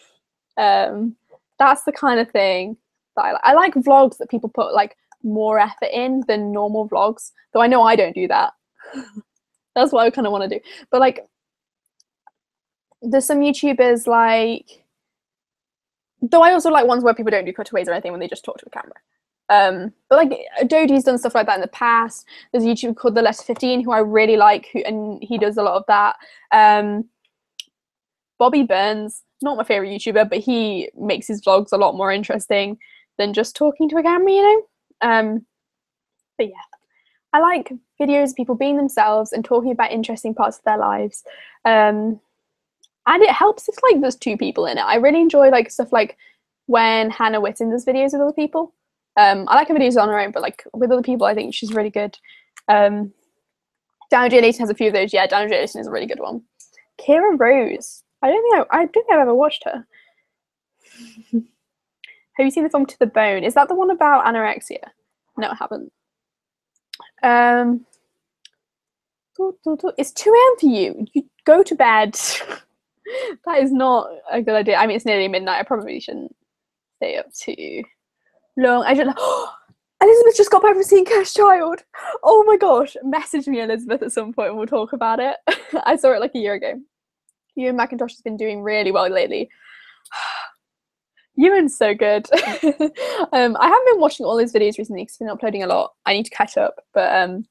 That's the kind of thing that I like. I like vlogs that people put like more effort in than normal vlogs, though I know I don't do that. That's what I kind of want to do. But like there's some YouTubers like, though I also like ones where people don't do cutaways or anything when they just talk to a camera. But like Dodie's done stuff like that in the past. There's a YouTuber called The Letter 15 who I really like, and he does a lot of that. Bobby Burns, not my favorite YouTuber, but he makes his vlogs a lot more interesting than just talking to a camera, you know. But yeah, I like videos of people being themselves and talking about interesting parts of their lives. And it helps if like there's two people in it. I really enjoy like stuff like when Hannah Witten does videos with other people. I like her videos on her own, but like with other people, I think she's really good. Daniel J. Layton has a few of those. Yeah, Daniel J. Layton is a really good one. Kira Rose. I don't think I've ever watched her. Have you seen the film To the Bone? Is that the one about anorexia? No, I haven't. It's 2 a.m. for you. You go to bed. That is not a good idea. I mean, it's nearly midnight. I probably shouldn't stay up too long. Elizabeth just got back from seeing Cursed Child. Oh my gosh. Message me, Elizabeth, at some point and we'll talk about it. I saw it like a year ago. Ewan McIntosh has been doing really well lately. Ewan's so good. I haven't been watching all his videos recently because he's been uploading a lot. I need to catch up, but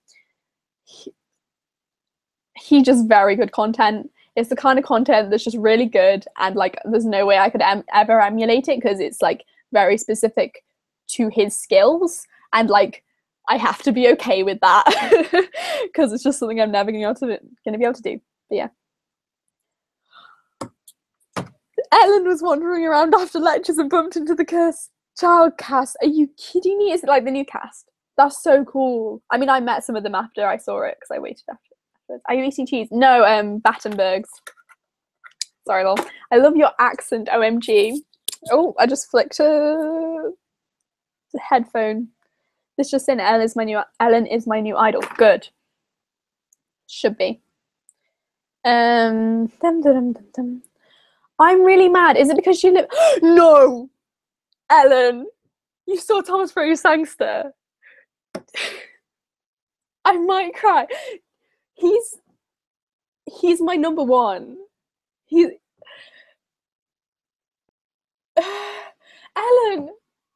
he just very good content. It's the kind of content that's just really good, and like there's no way I could ever emulate it because it's like very specific to his skills, and like I have to be okay with that because it's just something I'm never going to be able to do. But yeah. Ellen was wandering around after lectures and bumped into the Cursed Child cast. Are you kidding me? Is it like the new cast? That's so cool. I mean, I met some of them after I saw it because I waited afterwards. Are you eating cheese? No, Battenbergs. Sorry, lol. I love your accent, OMG. Oh, I just flicked a headphone. This just in, Ellen is my new idol. Good. Should be. Dum, dum, dum, dum, dum. I'm really mad. Is it because you live? No, Ellen, you saw Thomas Rose Sangster. I might cry. He's my number one. Ellen,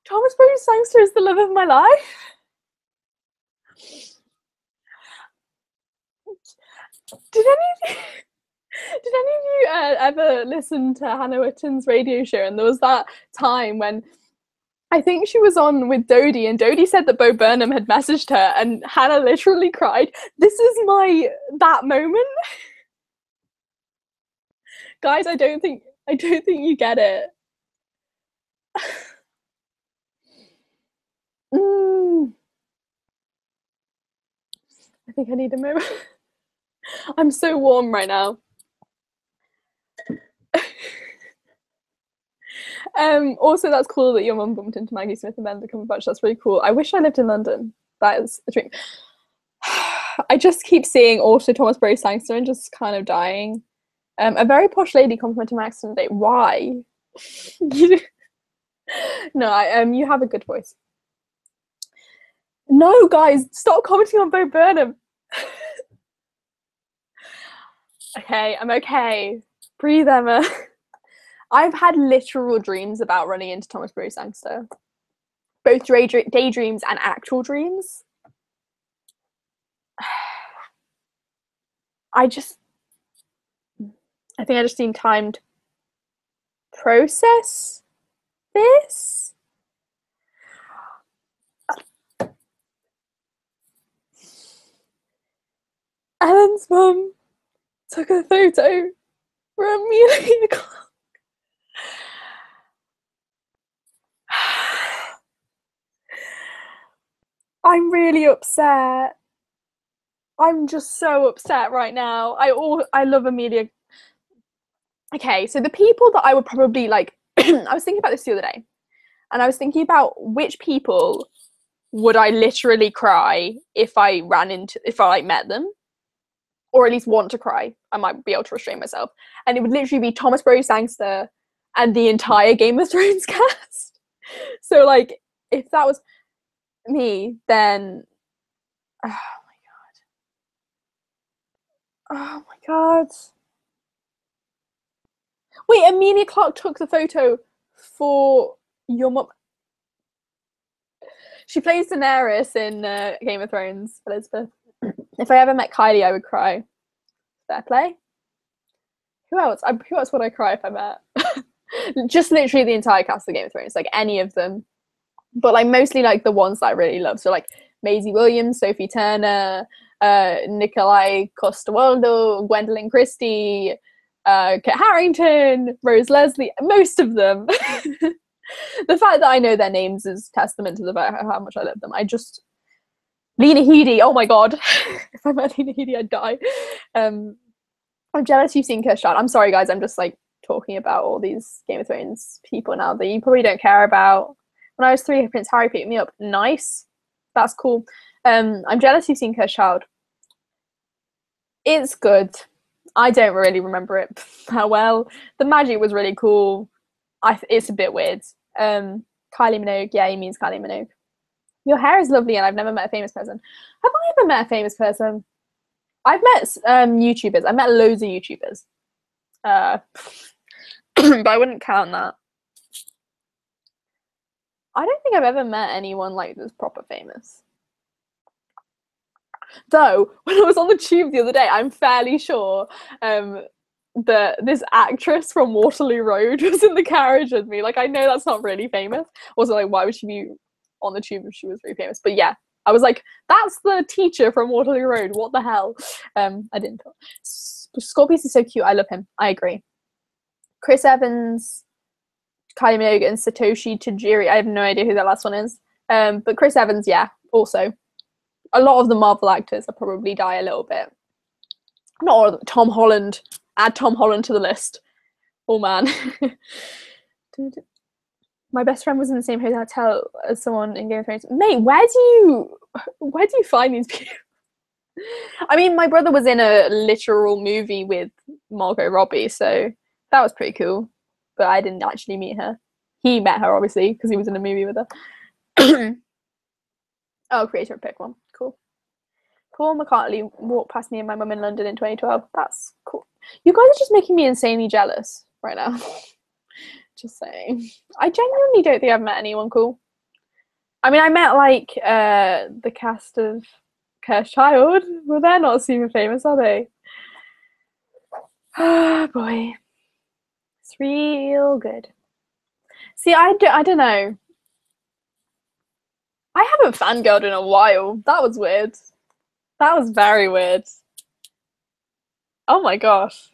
Thomas Rose Sangster is the love of my life. Did any of you ever listen to Hannah Witten's radio show? And there was that time when I think she was on with Dodie, and Dodie said that Bo Burnham had messaged her, and Hannah literally cried. This is that moment. Guys, I don't think you get it. I think I need a moment. I'm so warm right now. Also, that's cool that your mum bumped into Maggie Smith and Benedict Cumberbatch. That's really cool. I wish I lived in London. That is a dream. I just keep seeing also Thomas Bray Sangster and just kind of dying. A very posh lady complimented my accent date. Why? No, you have a good voice. No, guys, stop commenting on Bo Burnham. Okay, I'm okay. Breathe, Emma. I've had literal dreams about running into Thomas Bray Sangster. Both daydreams and actual dreams. I think I just need time to process this. Ellen's mum took a photo from me at 8 o'clock. I'm really upset. I'm just so upset right now. I love Amelia. Okay, so the people that I would probably like, I was thinking about this the other day, and I was thinking about which people would I literally cry if I met them, or at least want to cry. I might be able to restrain myself, and it would literally be Thomas Bray Sangster and the entire Game of Thrones cast. So like, if that was me, then oh my god. Wait, Emilia Clarke took the photo for your mum. She plays Daenerys in Game of Thrones, Elizabeth. If I ever met Kylie, I would cry. Fair play. Who else would I cry if I met? Just literally the entire cast of Game of Thrones, like any of them. But like mostly like the ones that I really love. So like Maisie Williams, Sophie Turner, Nikolai Coster-Waldau, Gwendolyn Christie, Kit Harington, Rose Leslie, most of them. The fact that I know their names is testament to the fact how much I love them. Lena Headey, oh my god. If I met Lena Headey, I'd die. I'm jealous you've seen Cursed Child. I'm sorry guys, I'm just like talking about all these Game of Thrones people now that you probably don't care about. When I was 3, Prince Harry picked me up. Nice. That's cool. I'm jealous you've seen Cursed Child. It's good. I don't really remember it that well. The magic was really cool. It's a bit weird. Kylie Minogue. Yeah, he means Kylie Minogue. Your hair is lovely and I've never met a famous person. Have I ever met a famous person? I've met YouTubers. I've met loads of YouTubers. But I wouldn't count that. I don't think I've ever met anyone like this proper famous. Though, when I was on the tube the other day, I'm fairly sure that this actress from Waterloo Road was in the carriage with me. Like, I know that's not really famous. Also, like, why would she be on the tube if she was really famous? But yeah, I was like, that's the teacher from Waterloo Road. What the hell? I didn't. Scorpius is so cute. I love him. I agree. Chris Evans, Kylie Minogue, and Satoshi Tajiri. I have no idea who that last one is. But Chris Evans, yeah, also. A lot of the Marvel actors will probably die a little bit. Not all of them. Tom Holland. Add Tom Holland to the list. Oh man. My best friend was in the same hotel as someone in Game of Thrones. Mate, where do you find these people? I mean, my brother was in a literal movie with Margot Robbie, so that was pretty cool. But I didn't actually meet her. He met her, obviously, because he was in a movie with her. Oh, creator of pick one. Cool. Paul McCartney walked past me and my mum in London in 2012. That's cool. You guys are just making me insanely jealous right now. Just saying. I genuinely don't think I've met anyone cool. I mean, I met like the cast of Cursed Child. Well, they're not super famous, are they? Oh boy. It's real good. See, I don't know. I haven't fangirled in a while. That was weird. That was very weird. Oh my gosh.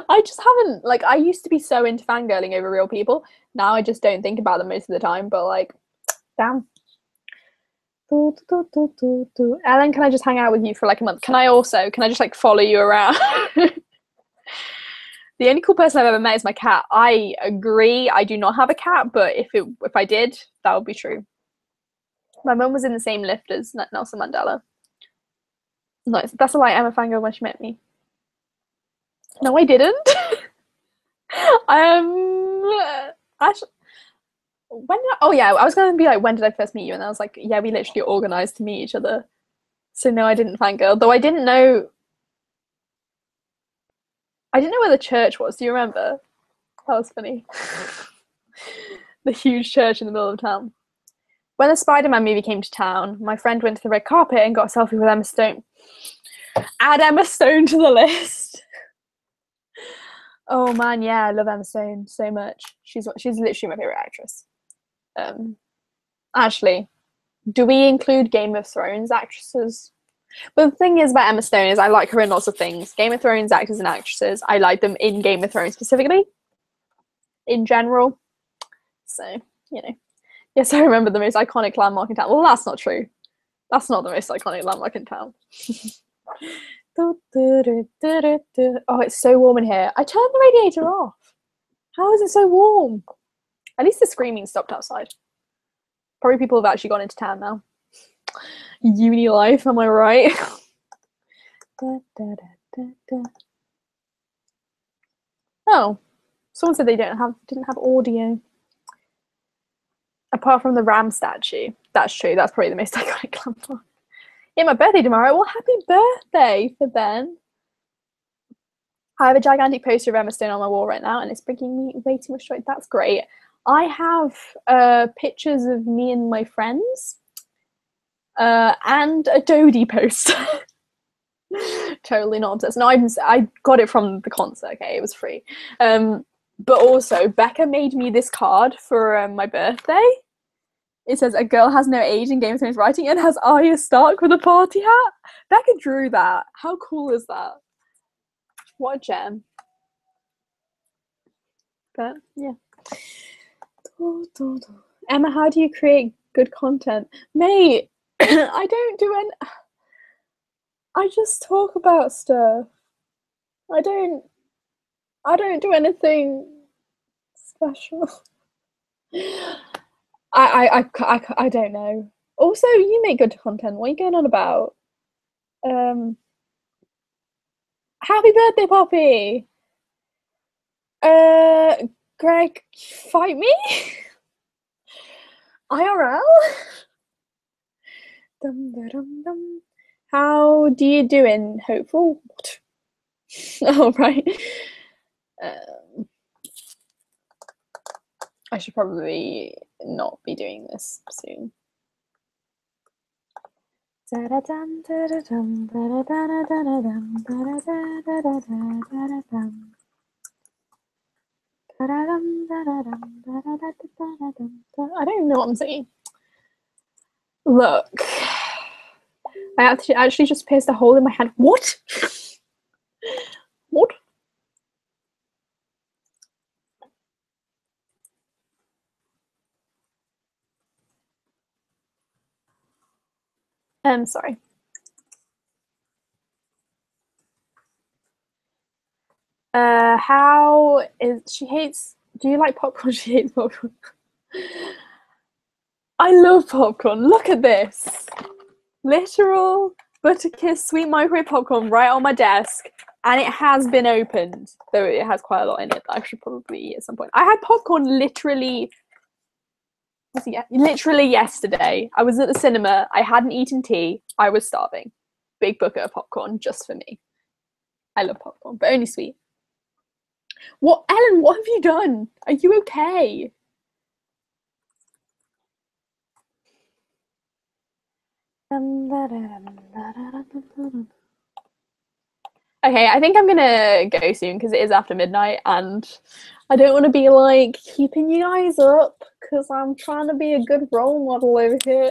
I just haven't, like, I used to be so into fangirling over real people. Now I just don't think about them most of the time, but like, damn. Ellen, can I just hang out with you for like a month? Can I just like follow you around? The only cool person I've ever met is my cat. I agree, I do not have a cat, but if I did, that would be true. My mum was in the same lift as Nelson Mandela. Nice. That's a lie. I'm a fangirl when she met me. No, I didn't. Actually, oh yeah, I was going to be like, when did I first meet you? And I was like, yeah, we literally organised to meet each other. So no, I didn't fangirl. Though I didn't know where the church was. Do you remember? That was funny. The huge church in the middle of town. When the Spider-Man movie came to town, my friend went to the red carpet and got a selfie with Emma Stone. Add Emma Stone to the list. Oh man, yeah, I love Emma Stone so much. She's literally my favorite actress. Actually, do we include Game of Thrones actresses? But the thing is about Emma Stone is I like her in lots of things. Game of Thrones actors and actresses, I like them in Game of Thrones specifically. In general. So, you know. Yes, I remember the most iconic landmark in town. Well, that's not true. That's not the most iconic landmark in town. Oh, it's so warm in here. I turned the radiator off. How is it so warm? At least the screaming stopped outside. Probably people have actually gone into town now. Uni life, am I right? Oh, someone said they didn't have audio. Apart from the Ram statue. That's true. That's probably the most iconic landmark. Yeah, my birthday tomorrow. Well, happy birthday for Ben. I have a gigantic poster of Emma Stone on my wall right now, and it's bringing me way too much joy. That's great. I have pictures of me and my friends, and a Dodie poster. Totally not obsessed. No, I got it from the concert. Okay, it was free. But also, Becca made me this card for my birthday. It says, "A girl has no age in Game of Thrones writing," and has Arya Stark with a party hat. Becca drew that. How cool is that? What a gem. But yeah. Emma, how do you create good content? Mate, I don't do any. I just talk about stuff. I don't do anything special. I don't know. Also, you make good content. What are you going on about? Happy birthday, Poppy! Greg, fight me? IRL? Dum, dum, dum. How do you doing, hopeful? Oh, right. I should probably not be doing this soon. I don't even know what I'm saying. Look, I actually just pierced a hole in my hand. What? What? Sorry. How is she hates? Do you like popcorn? She hates popcorn. I love popcorn. Look at this. Literal Butterkiss sweet microwave popcorn right on my desk, and it has been opened, though it has quite a lot in it that I should probably eat at some point. I had popcorn literally yesterday. I was at the cinema. I hadn't eaten tea. I was starving. Big bucket of popcorn just for me. I love popcorn, but only sweet. What, Ellen? What have you done? Are you okay? Okay, I think I'm gonna go soon because it is after midnight, and I don't want to be like keeping you guys up because I'm trying to be a good role model over here.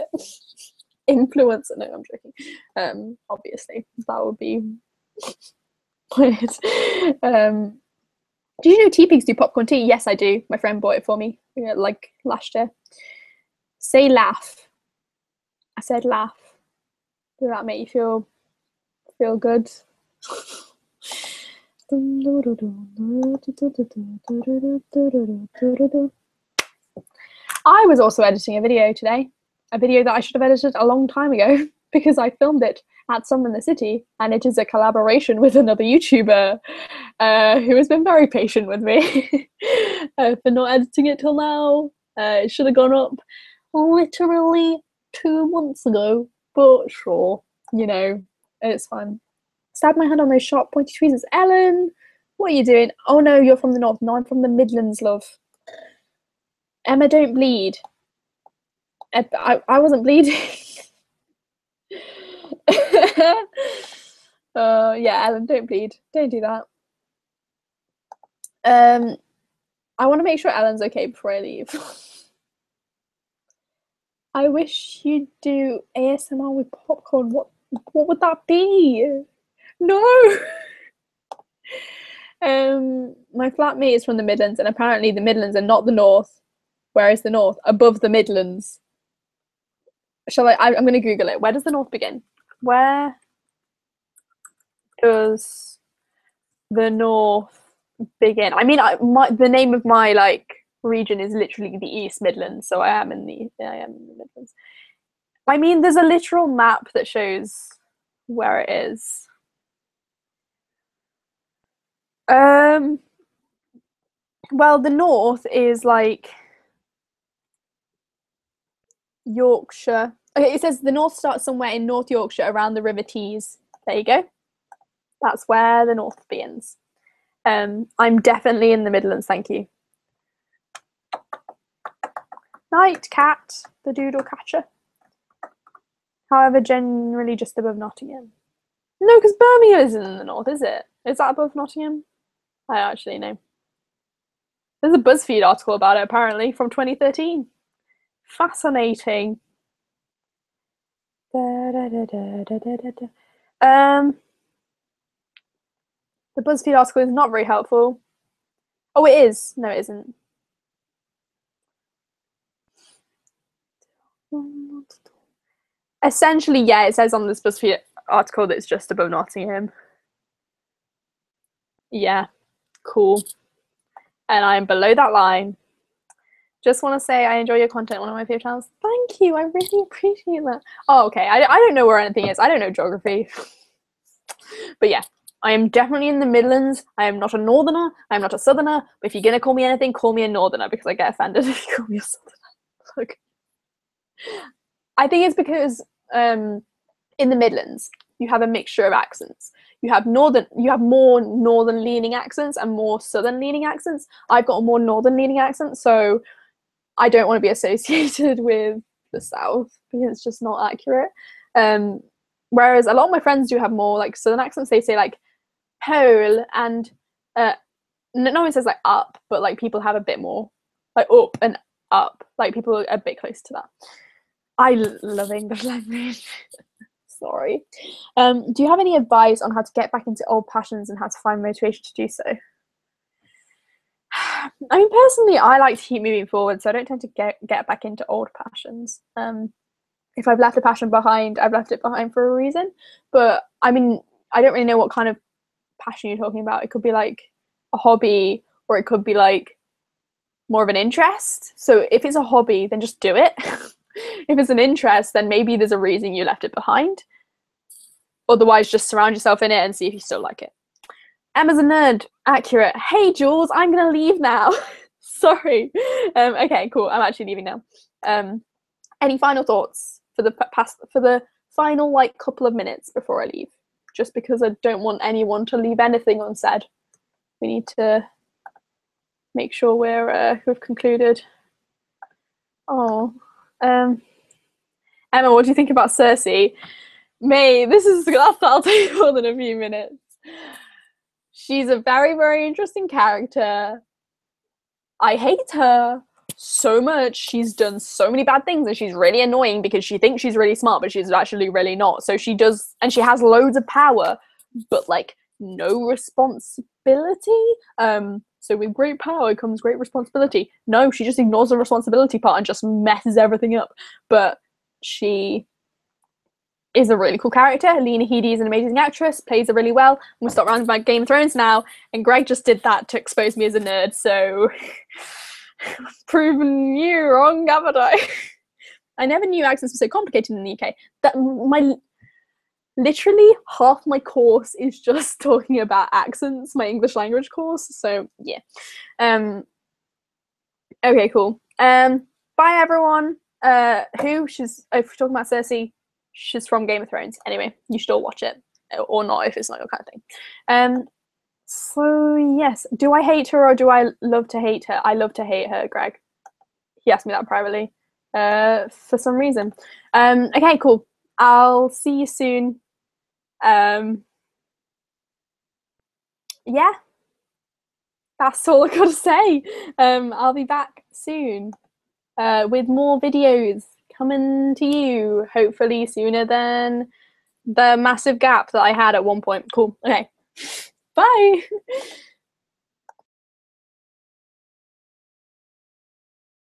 Influencer? No, I'm joking. Obviously, that would be Weird. Do you know T-Pigs do popcorn tea? Yes, I do. My friend bought it for me like last year. Say laugh. I said laugh. Does that make you feel good? I was also editing a video today, a video that I should have edited a long time ago because I filmed it at Some in the City, and it is a collaboration with another YouTuber who has been very patient with me for not editing it till now. It should have gone up literally 2 months ago, but sure, you know, it's fine. Stab my hand on those sharp pointy tweezers. Ellen, what are you doing? Oh no, you're from the north. No, I'm from the Midlands, love. Emma, don't bleed. I wasn't bleeding. Yeah, Ellen, don't bleed. Don't do that. I want to make sure Ellen's okay before I leave. I wish you'd do ASMR with popcorn. What would that be? No. My flatmate is from the Midlands, and apparently the Midlands are not the north. Where is the north? Above the Midlands. Shall I'm going to Google it. Where does the north begin? Where does the north begin? I mean, the name of my region is literally the East Midlands, so I am in the Midlands. I mean, there's a literal map that shows where it is. Well, the north is like Yorkshire. Okay, it says the north starts somewhere in North Yorkshire around the River Tees. There you go. That's where the north begins. I'm definitely in the Midlands, thank you. Night, cat, the doodle catcher. However, generally just above Nottingham. No, because Birmingham isn't in the north, is it? Is that above Nottingham? I don't actually know. There's a BuzzFeed article about it, apparently, from 2013. Fascinating. The BuzzFeed article is not very helpful. Oh, it is. No, it isn't. Essentially, yeah, it says on this BuzzFeed article that it's just above Nottingham. Yeah, cool. And I'm below that line. Just want to say I enjoy your content, one of my favorite channels. Thank you, I really appreciate that. Oh, okay, I don't know where anything is. I don't know geography. But yeah, I am definitely in the Midlands. I am not a northerner. I am not a southerner. But if you're going to call me anything, call me a northerner, because I get offended if you call me a southerner. Look. I think it's because in the Midlands, you have a mixture of accents. You have more northern leaning accents and more southern leaning accents. I've got a more northern leaning accent, so I don't want to be associated with the South because it's just not accurate. Whereas a lot of my friends do have more like southern accents. They say like pole and no one says like up, but like people have a bit more like up and up. Like people are a bit close to that. I love English language. Sorry. Do you have any advice on how to get back into old passions and how to find motivation to do so? I mean, personally, I like to keep moving forward, so I don't tend to get back into old passions. If I've left a passion behind, I've left it behind for a reason. But I mean, I don't really know what kind of passion you're talking about. It could be like a hobby, or it could be like more of an interest. So if it's a hobby, then just do it. If it's an interest, then maybe there's a reason you left it behind. Otherwise, just surround yourself in it and see if you still like it. Emma's a nerd. Accurate. Hey, Jules, I'm going to leave now. Sorry. Okay, cool. I'm actually leaving now. Any final thoughts for the final like couple of minutes before I leave? Just because I don't want anyone to leave anything unsaid. We need to make sure we've concluded. Oh. Emma, what do you think about Cersei? May, that'll take more than a few minutes. She's a very, very interesting character. I hate her so much. She's done so many bad things, and she's really annoying because she thinks she's really smart, but she's actually really not. So she does, and she has loads of power, but like no responsibility. So with great power comes great responsibility. No, she just ignores the responsibility part and just messes everything up. But she is a really cool character. Lena Headey is an amazing actress, plays her really well. I'm gonna stop ranting about Game of Thrones now, and Greg just did that to expose me as a nerd, so proven you wrong, haven't I? I never knew accents were so complicated in the UK. Literally half my course is just talking about accents, my English language course, so yeah. Okay, cool. Bye everyone. She's talking about Cersei. She's from Game of Thrones. Anyway, you should all watch it, or not if it's not your kind of thing. So yes, do I hate her or do I love to hate her? I love to hate her, Greg. He asked me that privately, for some reason. Okay, cool. I'll see you soon. Yeah, that's all I gotta say. I'll be back soon, with more videos coming to you, hopefully sooner than the massive gap that I had at one point. Cool. Okay. Bye.